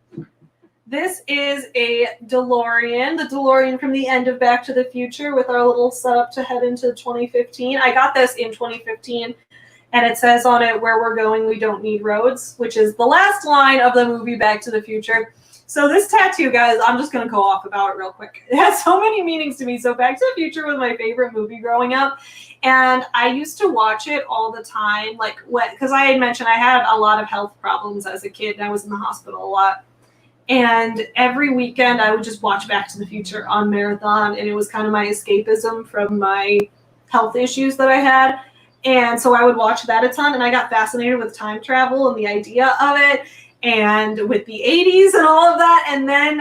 This is a DeLorean, the DeLorean from the end of Back to the Future with our little setup to head into 2015. I got this in 2015, and it says on it, where we're going, we don't need roads, which is the last line of the movie Back to the Future. So this tattoo, guys, I'm just going to go off about it real quick. It has so many meanings to me. So Back to the Future was my favorite movie growing up. And I used to watch it all the time. Because I had mentioned I had a lot of health problems as a kid. And I was in the hospital a lot. And every weekend I would just watch Back to the Future on marathon. And it was kind of my escapism from my health issues that I had. And so I would watch that a ton. And I got fascinated with time travel and the idea of it. And with the 80s and all of that. And then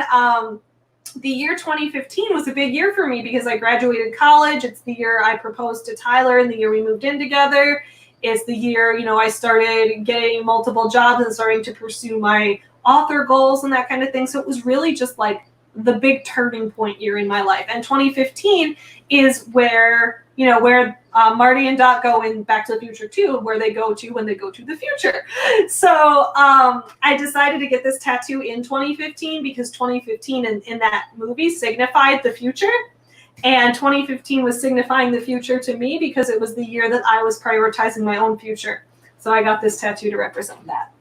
the year 2015 was a big year for me because I graduated college. It's the year I proposed to Tyler and the year we moved in together. It's the year, I started getting multiple jobs and starting to pursue my author goals and that kind of thing. So it was really just like the big turning point year in my life. And 2015 is where Marty and Doc go in Back to the Future 2, where they go to when they go to the future. So I decided to get this tattoo in 2015 because 2015 in that movie signified the future. And 2015 was signifying the future to me because it was the year that I was prioritizing my own future. So I got this tattoo to represent that.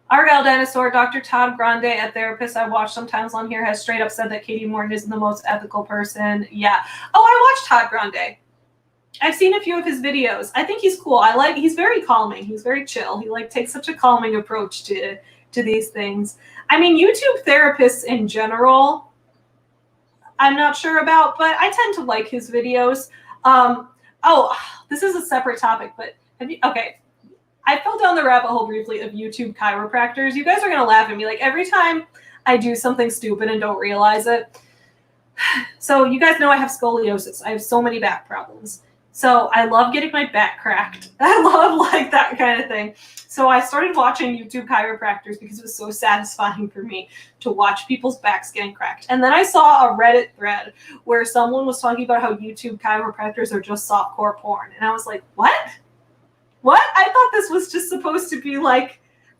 Argyle Dinosaur, Dr. Todd Grande, a therapist I watch sometimes on here, has straight up said that Katie Morton isn't the most ethical person. Yeah. Oh, I watched Todd Grande. I've seen a few of his videos. I think he's cool. He's very calming. He's very chill. He takes such a calming approach to these things. I mean, YouTube therapists in general, I'm not sure about, but I tend to like his videos. This is a separate topic, but okay. I fell down the rabbit hole briefly of YouTube chiropractors. You guys are going to laugh at me. Every time I do something stupid and don't realize it. So you guys know I have scoliosis. I have so many back problems. So I love getting my back cracked. I love that kind of thing. So I started watching YouTube chiropractors because it was so satisfying for me to watch people's backs getting cracked. And then I saw a Reddit thread where someone was talking about how YouTube chiropractors are just softcore porn. And I was like, what? What? I thought this was just supposed to be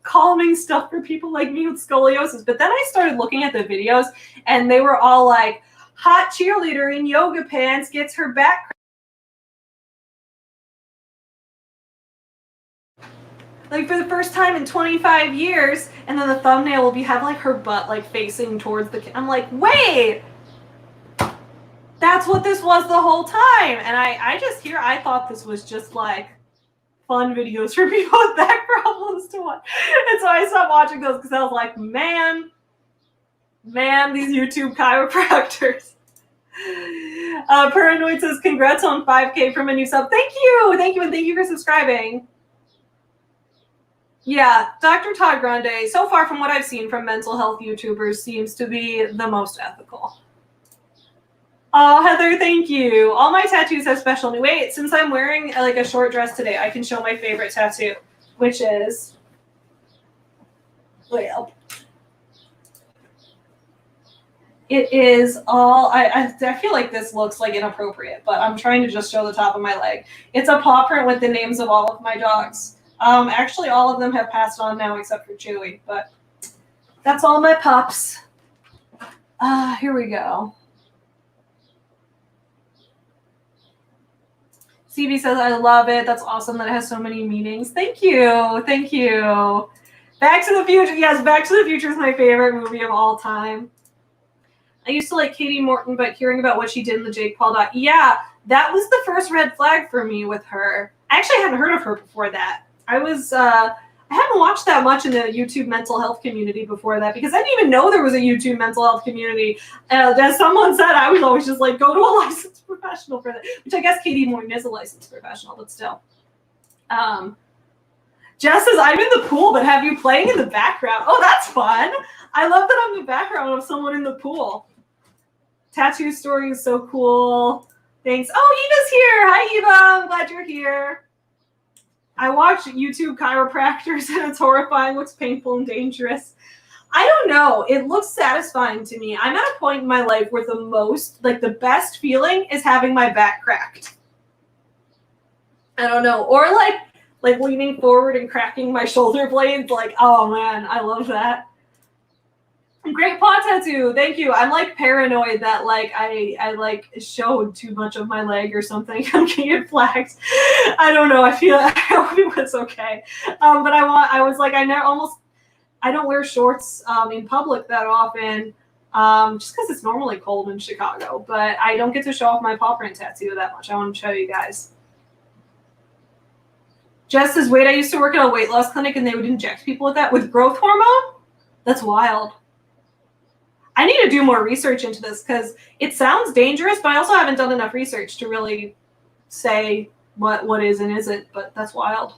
calming stuff for people like me with scoliosis. But then I started looking at the videos and they were all like, hot cheerleader in yoga pants gets her back for the first time in 25 years. And then the thumbnail will have her butt facing towards the I'm like, wait, that's what this was the whole time. And I thought this was just fun videos for people with back problems to watch. And so I stopped watching those because I was like, man, these YouTube chiropractors. Paranoid says, congrats on 5K from a new sub. Thank you, and thank you for subscribing. Yeah, Dr. Todd Grande, so far from what I've seen from mental health YouTubers, seems to be the most ethical. Oh, Heather, thank you. All my tattoos have special. Wait, since I'm wearing a short dress today, I can show my favorite tattoo, which is, it is all, I feel like this looks inappropriate, but I'm trying to just show the top of my leg. It's a paw print with the names of all of my dogs. Actually, all of them have passed on now except for Chuy, but That's all my pups. Here we go. CB says, I love it. That's awesome that it has so many meanings. Thank you. Thank you. Back to the Future. Yes, Back to the Future is my favorite movie of all time. I used to like Katie Morton, but hearing about what she did in the Jake Paul doc, yeah, that was the first red flag for me with her. I actually hadn't heard of her before that. I hadn't watched that much in the YouTube mental health community before that because I didn't even know there was a YouTube mental health community. As someone said, I was always just like, go to a licensed professional for that, which I guess Katie Morton is a licensed professional, but still. Jess says, I'm in the pool, but have you playing in the background? Oh, that's fun. I love that I'm in the background of someone in the pool. Tattoo story is so cool. Thanks. Oh, Eva's here. Hi, Eva. I'm glad you're here. I watch YouTube chiropractors and it's horrifying, looks painful and dangerous. I don't know. It looks satisfying to me. I'm at a point in my life where the best feeling is having my back cracked. I don't know. Or like leaning forward and cracking my shoulder blades. Like, oh man, I love that. Great paw tattoo. Thank you. I'm like paranoid that like I like showed too much of my leg or something. I'm gonna get flagged. I don't know. I hope it was okay. But I was like, I don't wear shorts in public that often. Just because it's normally cold in Chicago, but I don't get to show off my paw print tattoo that much. I want to show you guys. Jess says, wait, I used to work at a weight loss clinic and they would inject people with growth hormone? That's wild. I need to do more research into this because it sounds dangerous, but I also haven't done enough research to really say what is and isn't, but that's wild.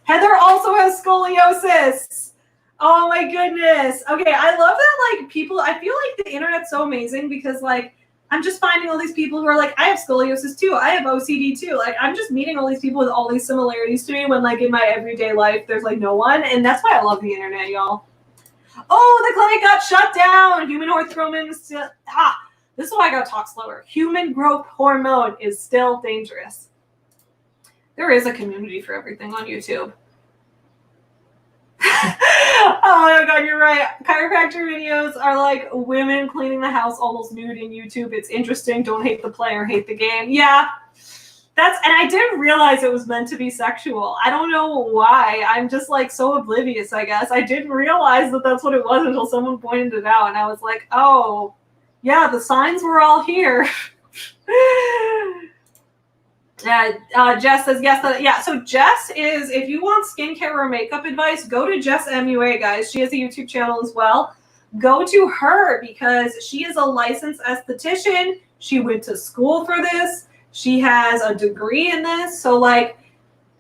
Heather also has scoliosis. Oh my goodness. Okay, I love that like people, I feel like the internet's so amazing because like I'm just finding all these people who are like, I have scoliosis too. I have OCD too. Like I'm just meeting all these people with all these similarities to me when like in my everyday life, there's like no one. And that's why I love the internet, y'all. Oh, the clinic got shut down. Human growth hormone is still, this is why I gotta talk slower. Human growth hormone is still dangerous. There is a community for everything on YouTube. Oh my God, you're right. Chiropractor videos are like women cleaning the house almost nude in YouTube. It's interesting. Don't hate the player, hate the game. Yeah. And I didn't realize it was meant to be sexual. I don't know why. I'm just like so oblivious, I guess. I didn't realize that that's what it was until someone pointed it out. And I was like, oh, yeah, the signs were all here. Jess says, yes. Yeah, so Jess is, if you want skincare or makeup advice, go to Jess MUA, guys. She has a YouTube channel as well. Go to her because she is a licensed esthetician. She went to school for this. She has a degree in this. So, like,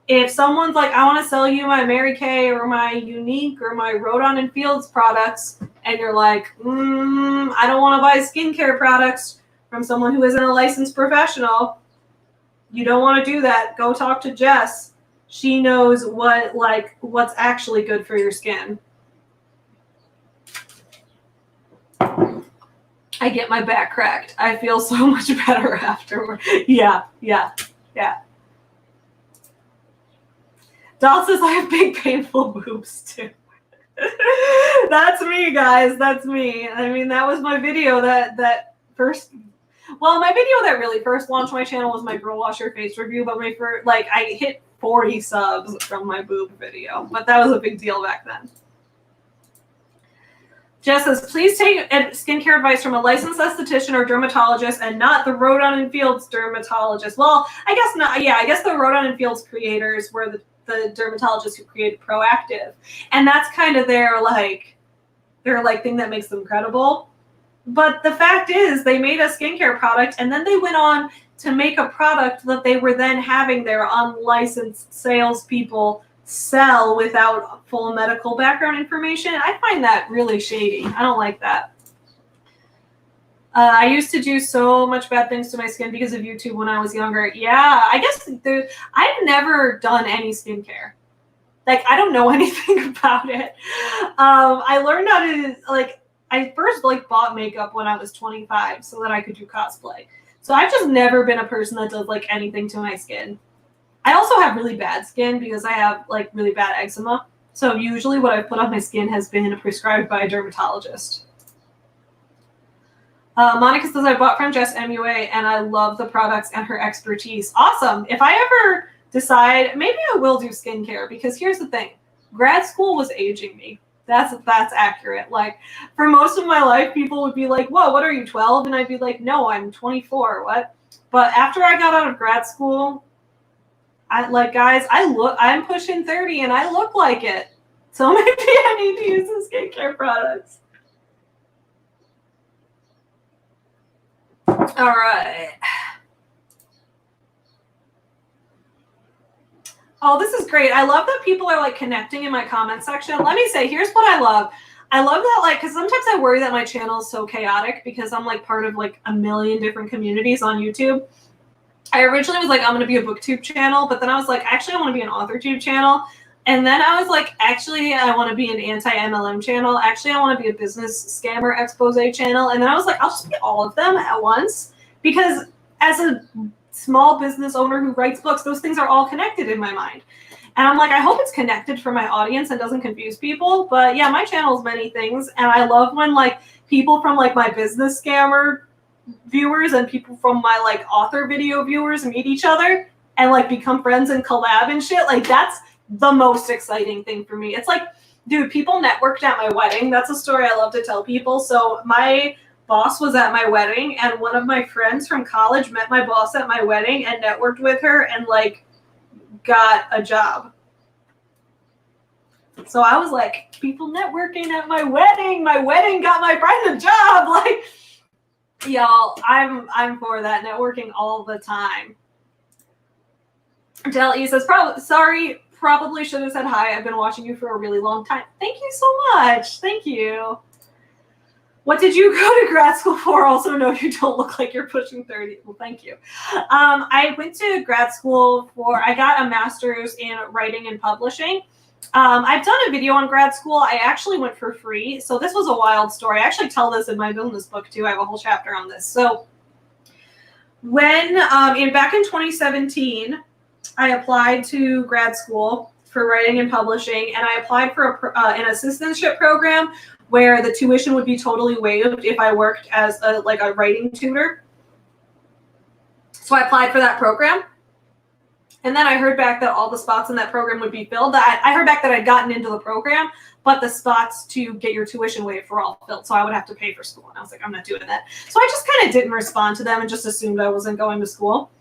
if someone's like, I want to sell you my Mary Kay or my Unique or my Rodon & Fields products, and you're like, I don't want to buy skincare products from someone who isn't a licensed professional, you don't want to do that. Go talk to Jess. She knows what's actually good for your skin. I get my back cracked. I feel so much better afterward. Yeah. Doll says I have big painful boobs too. That's me, guys. That's me. I mean, that was my video that first. Well, my video that really first launched my channel was my Girl Wash Your Face review, but I hit 40 subs from my boob video, but that was a big deal back then. Jess says, please take skincare advice from a licensed esthetician or dermatologist and not the Rodon & Fields dermatologist. Well, I guess not. Yeah, I guess the Rodon & Fields creators were the dermatologists who created Proactive. And that's kind of their thing that makes them credible. But the fact is, they made a skincare product, and then they went on to make a product that they were then having their unlicensed salespeople sell without full medical background information. I find that really shady. I don't like that. I used to do so much bad things to my skin because of YouTube when I was younger. Yeah, I guess I've never done any skincare. Like, I don't know anything about it. I learned how to, I first bought makeup when I was 25 so that I could do cosplay. So I've just never been a person that does anything to my skin. I also have really bad skin because I have really bad eczema. So usually what I've put on my skin has been prescribed by a dermatologist. Monica says, I bought from Jess MUA and I love the products and her expertise. Awesome. If I ever decide, maybe I will do skincare, because here's the thing. Grad school was aging me. That's accurate. Like, for most of my life, people would be like, whoa, what are you, 12? And I'd be like, no, I'm 24. What? But after I got out of grad school, I'm pushing 30 and I look like it. So maybe I need to use the skincare products. All right. Oh, this is great. I love that people are like connecting in my comment section. Let me say, here's what I love. I love that, like, because sometimes I worry that my channel is so chaotic because I'm like part of like a million different communities on YouTube. I originally was like, I'm going to be a booktube channel, but then I was like, actually, I want to be an AuthorTube channel. And then I was like, actually, I want to be an anti-MLM channel. Actually, I want to be a business scammer expose channel. And then I was like, I'll just be all of them at once, because as a small business owner who writes books, those things are all connected in my mind. And I'm like, I hope it's connected for my audience and doesn't confuse people. But yeah, my channel is many things. And I love when like people from like my business scammer viewers and people from my like author video viewers meet each other and like become friends and collab and shit. Like, that's the most exciting thing for me. It's like, dude, people networked at my wedding. That's a story I love to tell people. So my boss was at my wedding, and one of my friends from college met my boss at my wedding and networked with her and like got a job. So I was like, people networking at my wedding. My wedding got my friend a job. Like, y'all, I'm for that, networking all the time. Del E says, probably should have said hi. I've been watching you for a really long time. Thank you so much. Thank you. What did you go to grad school for? Also, no, you don't look like you're pushing 30. Well, thank you. I went to grad school I got a master's in writing and publishing. I've done a video on grad school. I actually went for free. So this was a wild story. I actually tell this in my business book too. I have a whole chapter on this. So when, back in 2017, I applied to grad school for writing and publishing, and I applied for an assistantship program where the tuition would be totally waived if I worked as a writing tutor. So I applied for that program. And then I heard back that all the spots in that program would be filled. I heard back that I'd gotten into the program, but the spots to get your tuition waived were all filled. So I would have to pay for school. And I was like, I'm not doing that. So I just kind of didn't respond to them and just assumed I wasn't going to school.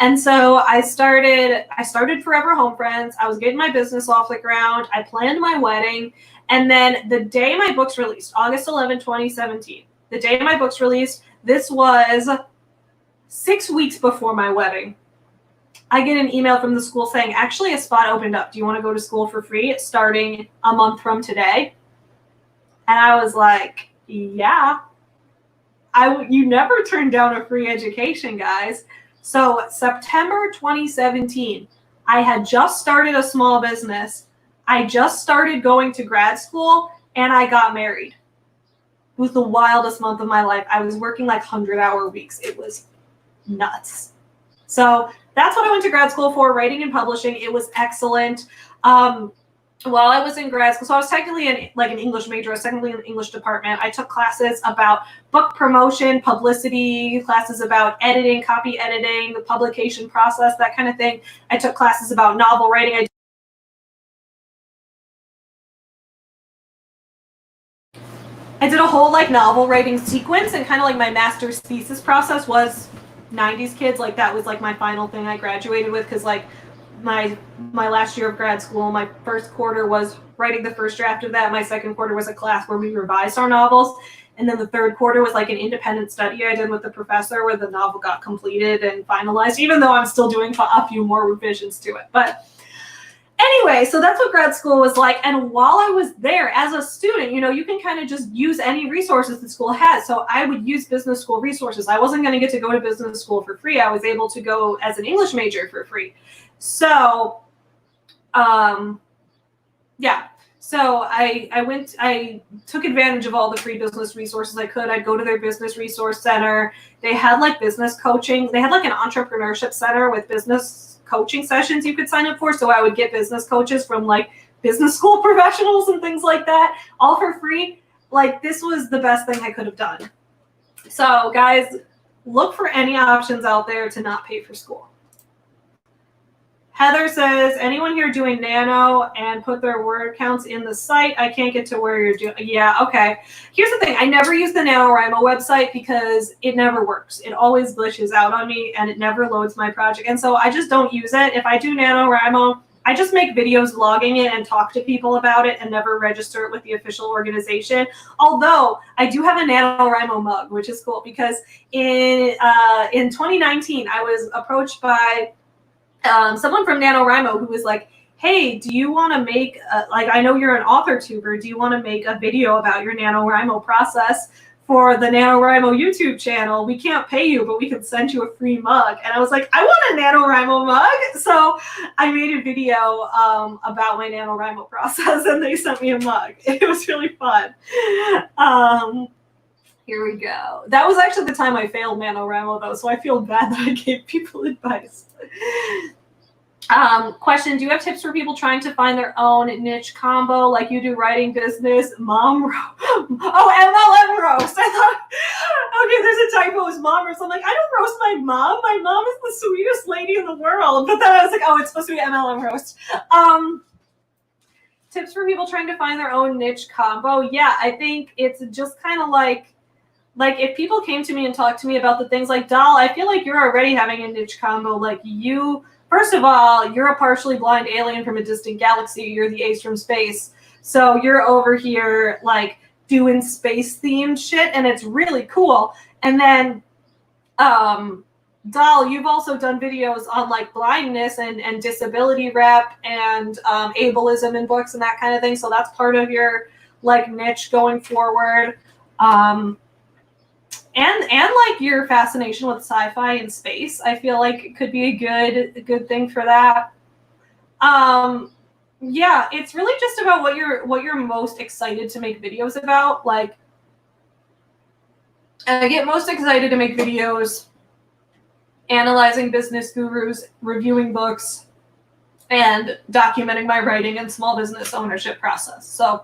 And so I started Forever Home Friends. I was getting my business off the ground. I planned my wedding. And then the day my books released, August 11, 2017, the day my books released, this was 6 weeks before my wedding. I get an email from the school saying, actually, a spot opened up. Do you want to go to school for free starting a month from today? And I was like, yeah. You never turn down a free education, guys. So September 2017, I had just started a small business. I just started going to grad school, and I got married. It was the wildest month of my life. I was working like 100-hour weeks. It was nuts. So that's what I went to grad school for, writing and publishing. It was excellent. While I was in grad school, so I was technically an English major. I was technically in the English department. I took classes about book promotion, publicity, classes about editing, copy editing, the publication process, that kind of thing. I took classes about novel writing. I did a whole novel writing sequence, and kind of my master's thesis process was 90s kids. That was my final thing I graduated with, because my last year of grad school, my first quarter was writing the first draft of that. My second quarter was a class where we revised our novels. And then the third quarter was an independent study I did with the professor where the novel got completed and finalized, even though I'm still doing a few more revisions to it. But anyway, so that's what grad school was like. And while I was there as a student, you can kind of just use any resources the school has. So I would use business school resources. I wasn't going to get to go to business school for free. I was able to go as an English major for free. So, yeah. So I took advantage of all the free business resources I could. I'd go to their business resource center. They had business coaching. They had an entrepreneurship center with business coaching sessions you could sign up for. So I would get business coaches from business school professionals and things like that, all for free. Like, this was the best thing I could have done. So guys, look for any options out there to not pay for school. Heather says, anyone here doing nano and put their word counts in the site? I can't get to where you're doing. Yeah, okay. Here's the thing. I never use the NaNoWriMo website because it never works. It always glitches out on me and it never loads my project. And so I just don't use it. If I do NaNoWriMo, I just make videos logging it and talk to people about it and never register it with the official organization. Although I do have a NaNoWriMo mug, which is cool because in 2019, I was approached by someone from NaNoWriMo who was like, hey, do you want to make, like, I know you're an AuthorTuber, do you want to make a video about your NaNoWriMo process for the NaNoWriMo YouTube channel? We can't pay you, but we can send you a free mug. And I was like, I want a NaNoWriMo mug. So I made a video about my NaNoWriMo process and they sent me a mug. It was really fun. Here we go. That was actually the time I failed NaNoWriMo though, so I feel bad that I gave people advice. Question, do you have tips for people trying to find their own niche combo like you do writing business? MLM roast. I thought, okay, there's a typo, it's mom roast. I'm like, I don't roast my mom. My mom is the sweetest lady in the world. But then I was like, oh, it's supposed to be MLM roast. Tips for people trying to find their own niche combo. Yeah, I think it's just kind of like if people came to me and talked to me about the things like, Doll, I feel like you're already having a niche combo. Like you, first of all, you're a partially blind alien from a distant galaxy. You're the ace from space. So you're over here like doing space themed shit and it's really cool. And then, Doll, you've also done videos on like blindness and disability rep and ableism in books and that kind of thing. So that's part of your like niche going forward. And like your fascination with sci-fi and space, I feel like it could be a good thing for that. Yeah, it's really just about what you're most excited to make videos about. Like, I get most excited to make videos analyzing business gurus, reviewing books, and documenting my writing and small business ownership process. So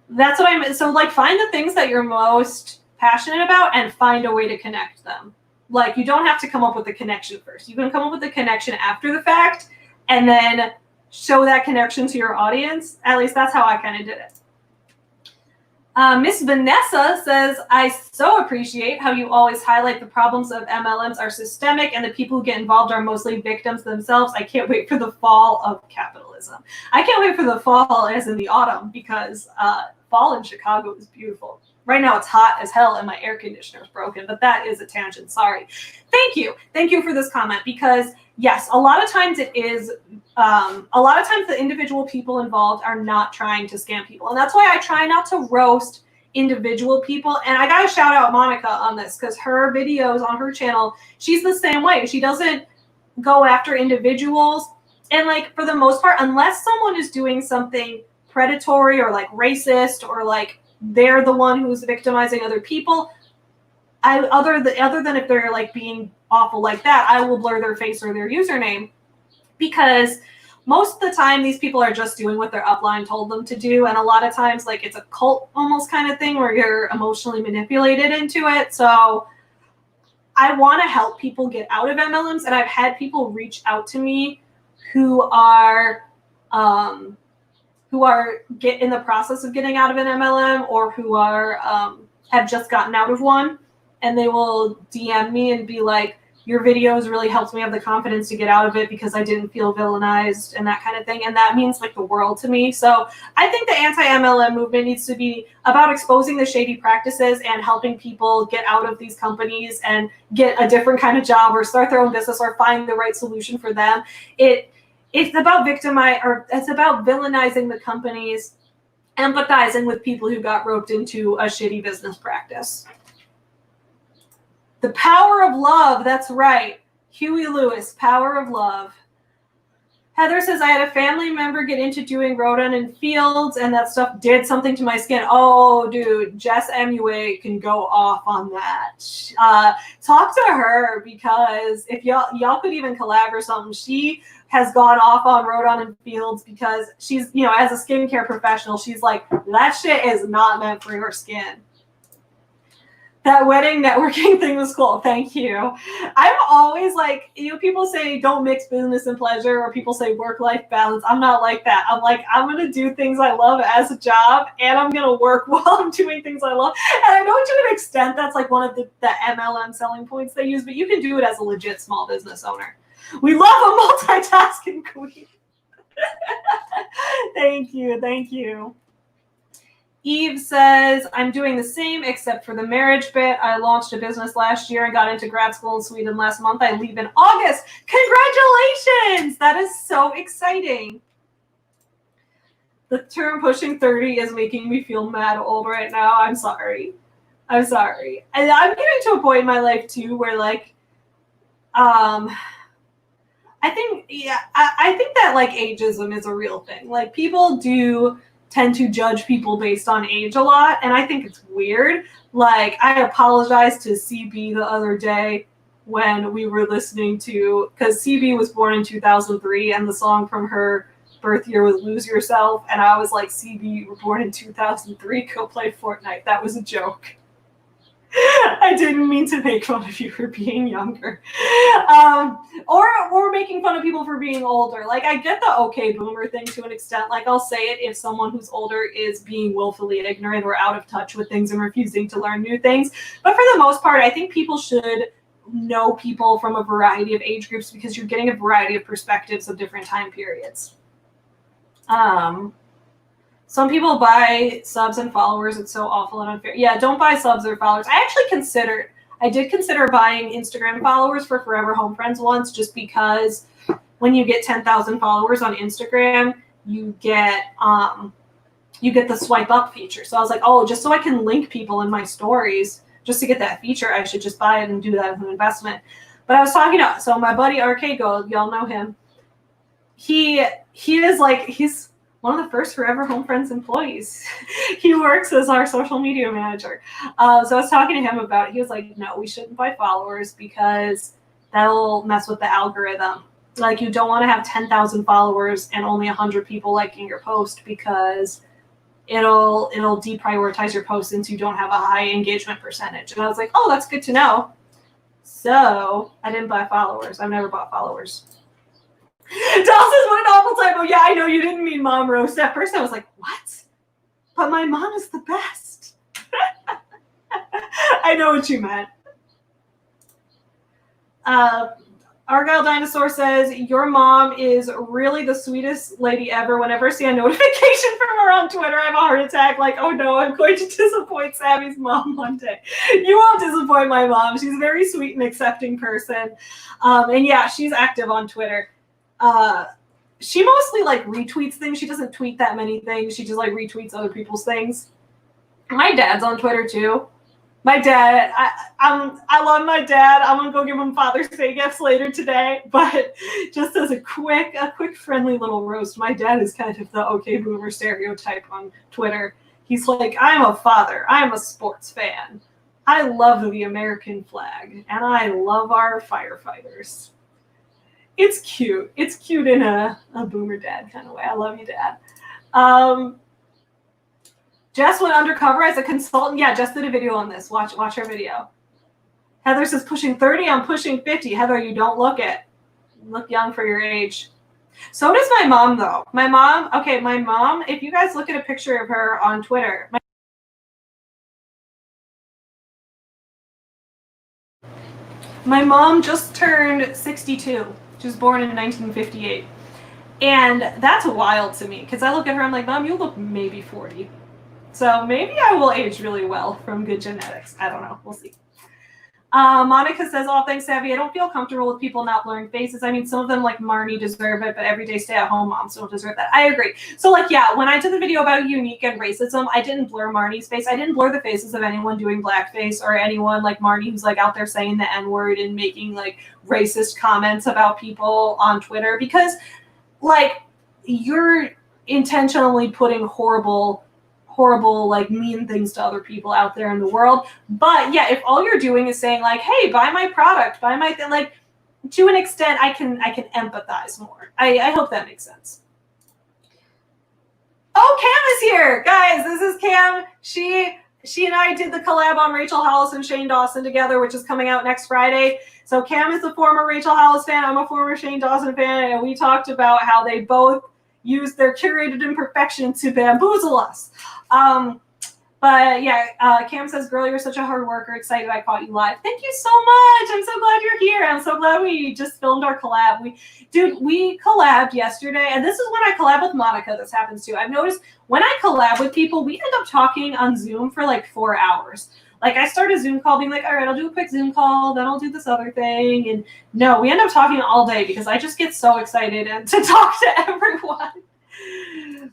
that's what I'm. So like, find the things that you're most passionate about and find a way to connect them. Like, you don't have to come up with the connection first. You can come up with the connection after the fact and then show that connection to your audience. At least that's how I kind of did it. Miss Vanessa says, I so appreciate how you always highlight the problems of MLMs are systemic and the people who get involved are mostly victims themselves. I can't wait for the fall of capitalism. I can't wait for the fall as in the autumn because fall in Chicago is beautiful. Right now it's hot as hell and my air conditioner is broken, but that is a tangent. Sorry. Thank you. Thank you for this comment because yes, a lot of times it is, a lot of times the individual people involved are not trying to scam people. And that's why I try not to roast individual people. And I got to shout out Monica on this because her videos on her channel, she's the same way. She doesn't go after individuals. And like, for the most part, unless someone is doing something predatory or like racist or like they're the one who's victimizing other people, other than if they're like being awful like that, I will blur their face or their username because most of the time these people are just doing what their upline told them to do. And a lot of times like it's a cult almost kind of thing where you're emotionally manipulated into it. So I want to help people get out of MLMs. And I've had people reach out to me who are in the process of getting out of an MLM or who are have just gotten out of one, and they will DM me and be like, your videos really helped me have the confidence to get out of it because I didn't feel villainized and that kind of thing. And that means like the world to me. So I think the anti-MLM movement needs to be about exposing the shady practices and helping people get out of these companies and get a different kind of job or start their own business or find the right solution for them. It's about it's about villainizing the companies, empathizing with people who got roped into a shitty business practice. The power of love, that's right. Huey Lewis, Power of Love. Heather says, I had a family member get into doing rodent and fields, and that stuff did something to my skin. Oh, dude, Jess MUA can go off on that. Talk to her, because if y'all could even collab or something. She has gone off on rodent and fields because she's, as a skincare professional, she's like, that shit is not meant for your skin. That wedding networking thing was cool. Thank you. I'm always like, people say don't mix business and pleasure, or people say work-life balance. I'm not like that. I'm like, I'm going to do things I love as a job, and I'm going to work while I'm doing things I love. And I know to an extent that's like one of the MLM selling points they use, but you can do it as a legit small business owner. We love a multitasking queen. Thank you. Thank you. Eve says, I'm doing the same except for the marriage bit. I launched a business last year and got into grad school in Sweden last month. I leave in August. Congratulations! That is so exciting. The term pushing 30 is making me feel mad old right now. I'm sorry. I'm sorry. And I'm getting to a point in my life too where like, I think that like ageism is a real thing. Like people do tend to judge people based on age a lot, and I think it's weird. Like, I apologized to CB the other day when we were listening to, because CB was born in 2003, and the song from her birth year was Lose Yourself, and I was like, CB, you were born in 2003, go play Fortnite. That was a joke. I didn't mean to make fun of you for being younger. Or making fun of people for being older. Like, I get the okay boomer thing to an extent. Like, I'll say it if someone who's older is being willfully ignorant or out of touch with things and refusing to learn new things. But for the most part, I think people should know people from a variety of age groups, because you're getting a variety of perspectives of different time periods. Some people buy subs and followers. It's so awful and unfair. Yeah, don't buy subs or followers. I did consider buying Instagram followers for Forever Home Friends once, just because when you get 10,000 followers on Instagram, you get the swipe up feature. So I was like, oh, just so I can link people in my stories, just to get that feature, I should just buy it and do that as an investment. But I was talking to, so my buddy RK Gold, y'all know him. He is like, he's one of the first Forever Home Friends employees. He works as our social media manager. So I was talking to him about it. He was like, no, we shouldn't buy followers because that'll mess with the algorithm. Like, you don't want to have 10,000 followers and only 100 people liking your post, because it'll deprioritize your post since you don't have a high engagement percentage. And I was like, oh, that's good to know. So I didn't buy followers. I've never bought followers. Dawson says, what an awful typo. Yeah, I know you didn't mean mom roast. At first I was like, what? But my mom is the best. I know what you meant. Argyle Dinosaur says, your mom is really the sweetest lady ever. Whenever I see a notification from her on Twitter, I have a heart attack. Like, oh no, I'm going to disappoint Sammy's mom one day. You won't disappoint my mom. She's a very sweet and accepting person. And yeah, she's active on Twitter. She mostly like retweets things. She doesn't tweet that many things. She just like retweets other people's things. My dad's on Twitter too. My dad, I love my dad. I'm gonna go give him Father's Day gifts later today. But just as a quick friendly little roast, my dad is kind of the okay boomer stereotype on Twitter. He's like, I'm a father. I'm a sports fan. I love the American flag, and I love our firefighters. It's cute. It's cute in a boomer dad kind of way. I love you, Dad. Jess went undercover as a consultant. Yeah, Jess did a video on this. Watch her video. Heather says, pushing 30, I'm pushing 50. Heather, you don't look it. You look young for your age. So does my mom, though. My mom, if you guys look at a picture of her on Twitter, my mom just turned 62. She was born in 1958. And that's wild to me, because I look at her, I'm like, Mom, you look maybe 40. So maybe I will age really well from good genetics. I don't know. We'll see. Monica says, oh, thanks, Savvy. I don't feel comfortable with people not blurring faces. I mean, some of them, like Marnie, deserve it, but everyday stay-at-home moms don't deserve that. I agree. So, like, yeah, when I did the video about unique and racism, I didn't blur Marnie's face. I didn't blur the faces of anyone doing blackface or anyone like Marnie who's, like, out there saying the N-word and making, like, racist comments about people on Twitter, because like you're intentionally putting horrible, like mean things to other people out there in the world. But yeah, if all you're doing is saying like, hey, buy my product, buy my thing, like to an extent, I can empathize more. I hope that makes sense. Oh, Cam is here, guys. This is Cam. She and I did the collab on Rachel Hollis and Shane Dawson together, which is coming out next Friday. So Cam is a former Rachel Hollis fan. I'm a former Shane Dawson fan, and we talked about how they both used their curated imperfection to bamboozle us. But yeah, Cam says, girl, you're such a hard worker. Excited I caught you live. Thank you so much. I'm so glad you're here. I'm so glad we just filmed our collab. We collabed yesterday, and this is when I collab with Monica. This happens too. I've noticed when I collab with people, we end up talking on Zoom for like 4 hours. Like I start a Zoom call being like, all right, I'll do a quick Zoom call, then I'll do this other thing. And no, we end up talking all day because I just get so excited and to talk to everyone.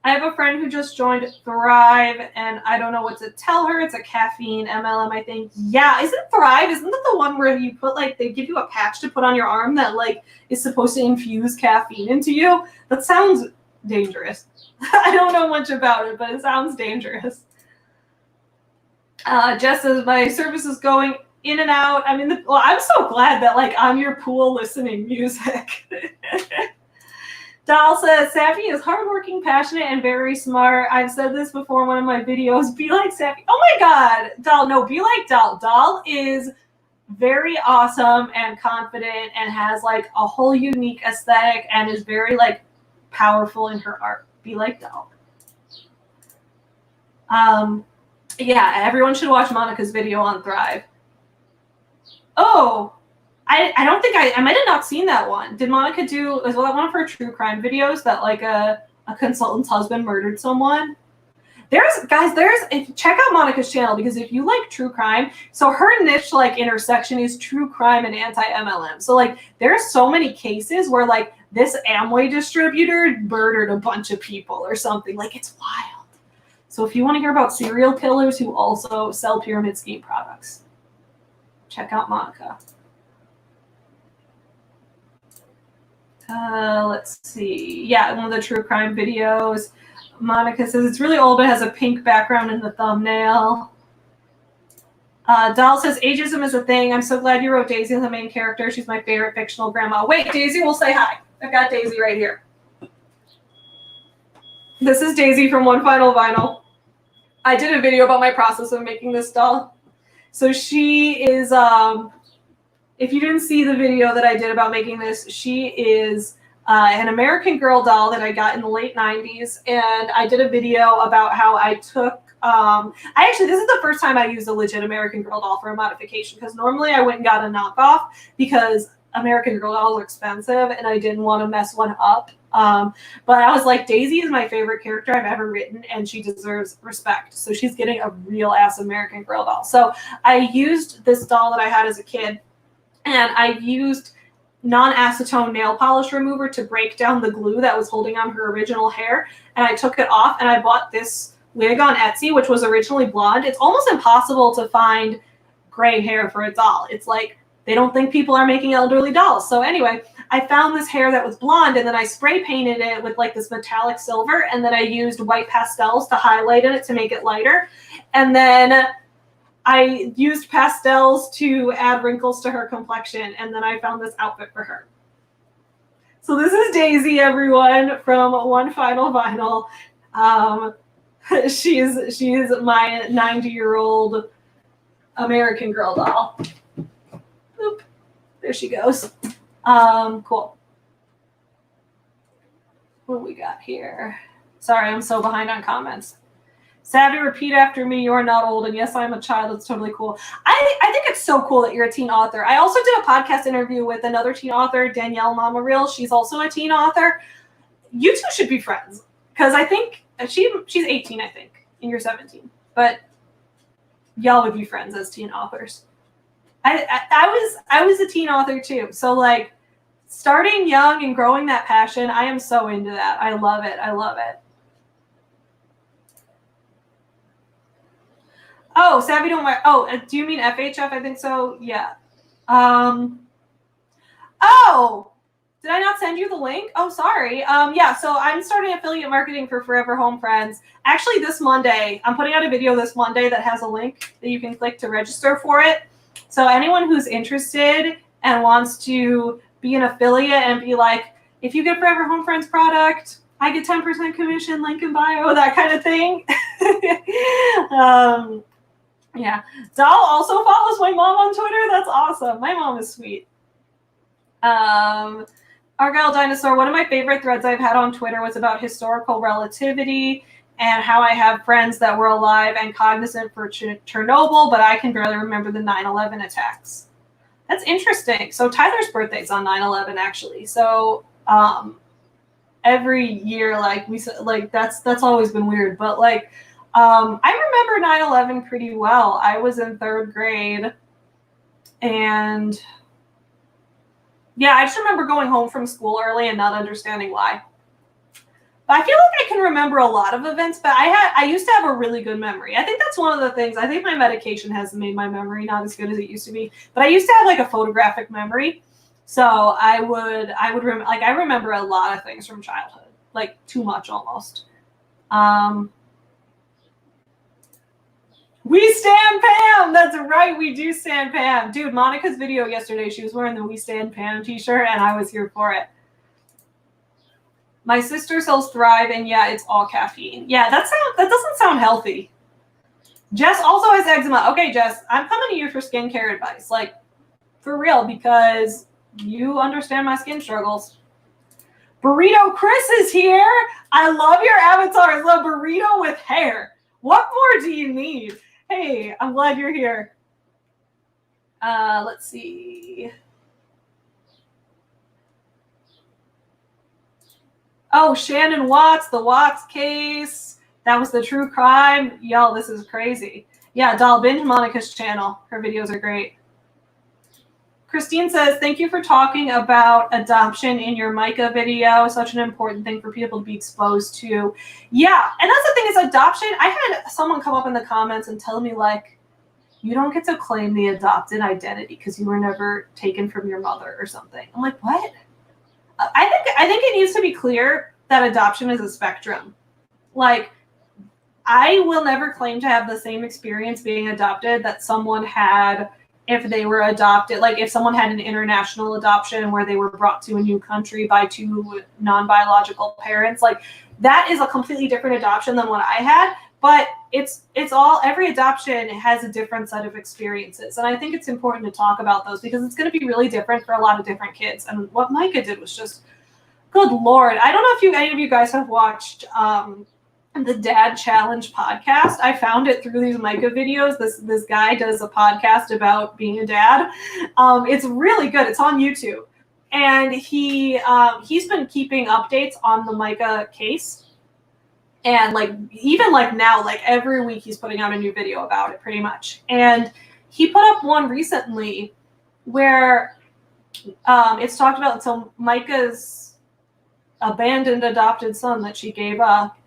I have a friend who just joined Thrive, and I don't know what to tell her. It's a caffeine MLM, I think. Yeah, isn't Thrive? Isn't that the one where you put like they give you a patch to put on your arm that like is supposed to infuse caffeine into you? That sounds dangerous. I don't know much about it, but it sounds dangerous. Jess says my service is going in and out. I mean, well, I'm so glad that like I'm your pool listening music. Doll says, Savvy is hardworking, passionate, and very smart. I've said this before in one of my videos. Be like Savvy. Oh my God, Doll. No, be like Doll. Doll is very awesome and confident and has like a whole unique aesthetic and is very like powerful in her art. Be like Doll. Yeah, everyone should watch Monica's video on Thrive. Oh, I don't think I might have not seen that one. Did Monica do, was that one of her true crime videos that like a consultant's husband murdered someone? Check out Monica's channel because if you like true crime, so her niche like intersection is true crime and anti-MLM. So like there's so many cases where like this Amway distributor murdered a bunch of people or something. Like it's wild. So if you want to hear about serial killers who also sell pyramid scheme products, check out Monica. Let's see. Yeah, one of the true crime videos. Monica says it's really old but has a pink background in the thumbnail. Doll says ageism is a thing. I'm so glad you wrote Daisy as the main character. She's my favorite fictional grandma. Wait, Daisy will say hi. I've got Daisy right here. This is Daisy from One Final Vinyl. I did a video about my process of making this doll. So she is, if you didn't see the video that I did about making this, she is an American Girl doll that I got in the late 90s. And I did a video about how I took, this is the first time I used a legit American Girl doll for a modification, because normally I went and got a knockoff because American Girl dolls are expensive and I didn't want to mess one up. But I was like, Daisy is my favorite character I've ever written and she deserves respect. So she's getting a real ass American Girl doll. So I used this doll that I had as a kid, and I used non-acetone nail polish remover to break down the glue that was holding on her original hair. And I took it off and I bought this wig on Etsy, which was originally blonde. It's almost impossible to find gray hair for a doll. It's like, they don't think people are making elderly dolls. So anyway, I found this hair that was blonde and then I spray painted it with like this metallic silver. And then I used white pastels to highlight it to make it lighter. And then I used pastels to add wrinkles to her complexion, and then I found this outfit for her. So this is Daisy, everyone, from One Final Vinyl. She's my 90-year-old American Girl doll. Oop, there she goes. Cool. What do we got here? Sorry, I'm so behind on comments. Savvy, repeat after me. You are not old. And yes, I'm a child. It's totally cool. I think it's so cool that you're a teen author. I also did a podcast interview with another teen author, Danielle Mama Real. She's also a teen author. You two should be friends. Because I think she's 18, I think, and you're 17. But y'all would be friends as teen authors. I was a teen author too. So like starting young and growing that passion, I am so into that. I love it. I love it. Oh, Savvy don't wear. Oh, do you mean FHF? I think so. Yeah. Oh, Did I not send you the link? Oh, sorry. Yeah, so I'm starting affiliate marketing for Forever Home Friends. Actually, this Monday, I'm putting out a video this Monday that has a link that you can click to register for it. So anyone who's interested and wants to be an affiliate and be like, if you get Forever Home Friends product, I get 10% commission, link in bio, that kind of thing. Yeah. Doll also follows my mom on Twitter. That's awesome. My mom is sweet. Argyle Dinosaur, one of my favorite threads I've had on Twitter was about historical relativity and how I have friends that were alive and cognizant for Chernobyl, but I can barely remember the 9/11 attacks. That's interesting. So Tyler's birthday's on 9/11 actually. So every year, like that's always been weird. But like I remember 9/11 pretty well. I was in 3rd grade and yeah, I just remember going home from school early and not understanding why. But I feel like I can remember a lot of events, but I used to have a really good memory. I think that's one of the things. I think my medication has made my memory not as good as it used to be. But I used to have like a photographic memory. So I remember a lot of things from childhood, like too much almost. We stand Pam! That's right, we do stand Pam. Dude, Monica's video yesterday, she was wearing the We Stand Pam t-shirt, and I was here for it. My sister sells Thrive, and yeah, it's all caffeine. Yeah, that doesn't sound healthy. Jess also has eczema. Okay, Jess, I'm coming to you for skincare advice. Like, for real, because you understand my skin struggles. Burrito Chris is here. I love your avatar. It's a burrito with hair. What more do you need? Hey, I'm glad you're here. Let's see. Oh, Shannon Watts, the Watts case. That was the true crime. Y'all, this is crazy. Yeah, Doll, binge Monica's channel. Her videos are great. Christine says, thank you for talking about adoption in your Micah video. Such an important thing for people to be exposed to. Yeah, and that's the thing is adoption. I had someone come up in the comments and tell me, like, you don't get to claim the adopted identity because you were never taken from your mother or something. I'm like, what? I think it needs to be clear that adoption is a spectrum. Like, I will never claim to have the same experience being adopted that someone had if they were adopted. Like if someone had an international adoption where they were brought to a new country by 2 non-biological parents, like that is a completely different adoption than what I had. But every adoption has a different set of experiences. And I think it's important to talk about those because it's going to be really different for a lot of different kids. And what Micah did was just, good Lord. I don't know if any of you guys have watched the Dad Challenge podcast. I found it through these Micah videos. This guy does a podcast about being a dad. It's really good. It's on YouTube. And he's been keeping updates on the Micah case. And like even like now, like every week he's putting out a new video about it pretty much. And he put up one recently where it's talked about so Micah's abandoned adopted son that she gave up.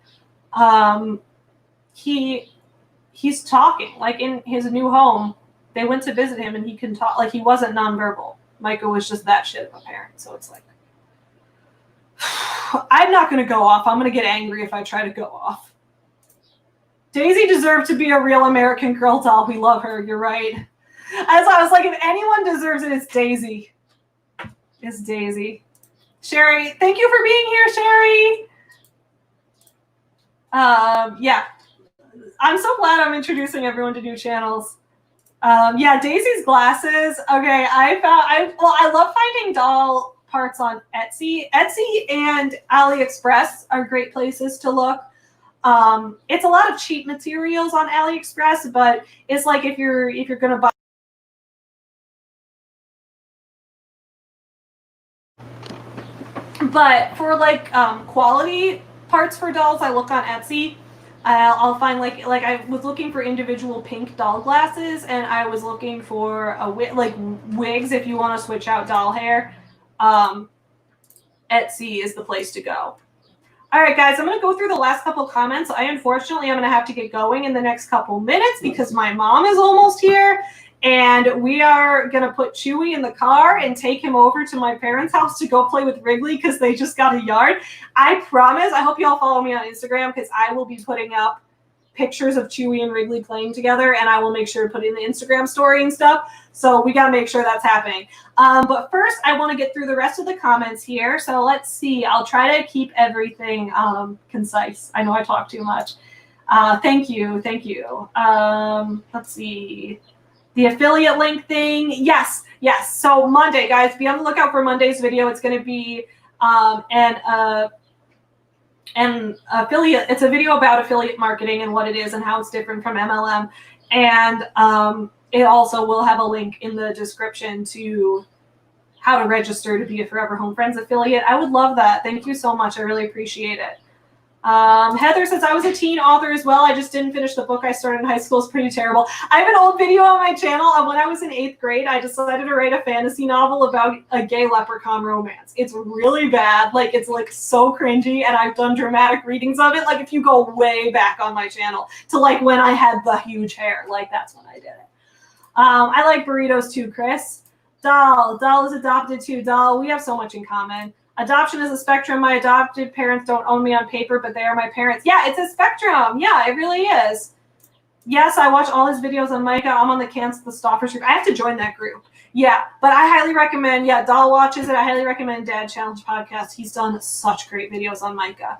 He's talking like in his new home. They went to visit him and he can talk. Like he wasn't nonverbal. Micah was just that shit of a parent. So it's like, I'm not going to go off. I'm going to get angry if I try to go off. Daisy deserved to be a real American Girl doll. We love her. You're right. As I was like, if anyone deserves it, it's Daisy. It's Daisy. Sherry, thank you for being here, Sherry. Yeah. I'm so glad I'm introducing everyone to new channels. Yeah, Daisy's glasses. Okay, I love finding doll parts on Etsy. Etsy and AliExpress are great places to look. It's a lot of cheap materials on AliExpress, but it's like if you're gonna buy. But for like quality parts for dolls, I look on Etsy. I'll find like I was looking for individual pink doll glasses, and I was looking for wigs if you want to switch out doll hair. Etsy is the place to go. All right, guys, I'm going to go through the last couple comments. Unfortunately, I'm going to have to get going in the next couple minutes because my mom is almost here, And we are going to put Chuy in the car and take him over to my parents' house to go play with Wrigley because they just got a yard. I promise, I hope you all follow me on Instagram because I will be putting up pictures of Chuy and Wrigley playing together, and I will make sure to put in the Instagram story and stuff. So we got to make sure that's happening. But first, I want to get through the rest of the comments here. So let's see. I'll try to keep everything concise. I know I talk too much. Thank you. Thank you. Let's see. The affiliate link thing. Yes. Yes. So Monday, guys, be on the lookout for Monday's video. It's going to be an affiliate. It's a video about affiliate marketing and what it is and how it's different from MLM. And it also will have a link in the description to how to register to be a Forever Home Friends affiliate. I would love that. Thank you so much. I really appreciate it. Heather says, I was a teen author as well. I just didn't finish the book I started in high school. It's pretty terrible. I have an old video on my channel of when I was in 8th grade. I decided to write a fantasy novel about a gay leprechaun romance. It's really bad. Like, it's like so cringy, and I've done dramatic readings of it. Like, if you go way back on my channel to like when I had the huge hair, like that's when I did it. I like burritos too, Chris. Doll is adopted too. Doll, we have so much in common. Adoption is a spectrum. My adopted parents don't own me on paper, but they are my parents. Yeah, it's a spectrum. Yeah, it really is. Yes, I watch all his videos on Micah. I'm on the Cancel the Stoffers group. I have to join that group. Yeah, but I highly recommend, Doll watches it. I highly recommend Dad Challenge Podcast. He's done such great videos on Micah.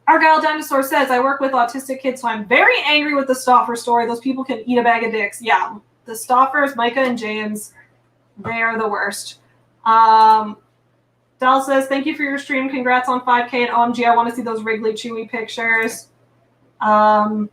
Argyle Dinosaur says, I work with autistic kids, so I'm very angry with the Stoffer story. Those people can eat a bag of dicks. Yeah, the Stoffers, Micah and James, they are the worst. Dell says, thank you for your stream. Congrats on 5K and OMG. I want to see those Wrigley Chuy pictures. Yeah.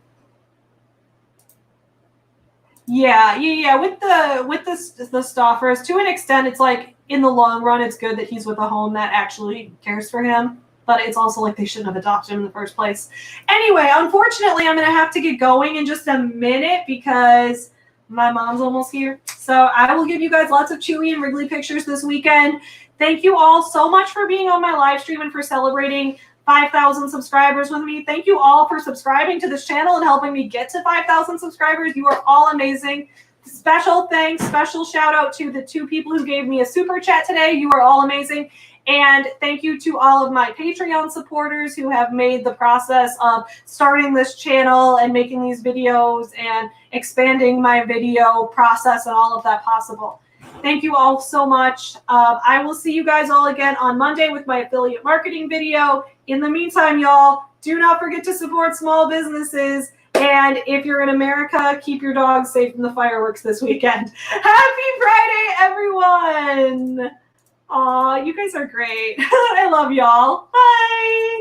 With the Stoffers, to an extent, it's like in the long run, it's good that he's with a home that actually cares for him. But it's also like they shouldn't have adopted him in the first place. Anyway, unfortunately, I'm going to have to get going in just a minute because my mom's almost here. So I will give you guys lots of Chuy and Wrigley pictures this weekend. Thank you all so much for being on my live stream and for celebrating 5,000 subscribers with me. Thank you all for subscribing to this channel and helping me get to 5,000 subscribers. You are all amazing. Special thanks, special shout out to the 2 people who gave me a super chat today. You are all amazing. And thank you to all of my Patreon supporters who have made the process of starting this channel and making these videos and expanding my video process and all of that possible. Thank you all so much. I will see you guys all again on Monday with my affiliate marketing video. In the meantime, y'all, do not forget to support small businesses. And if you're in America, keep your dogs safe from the fireworks this weekend. Happy Friday, everyone. Aw, you guys are great. I love y'all. Bye.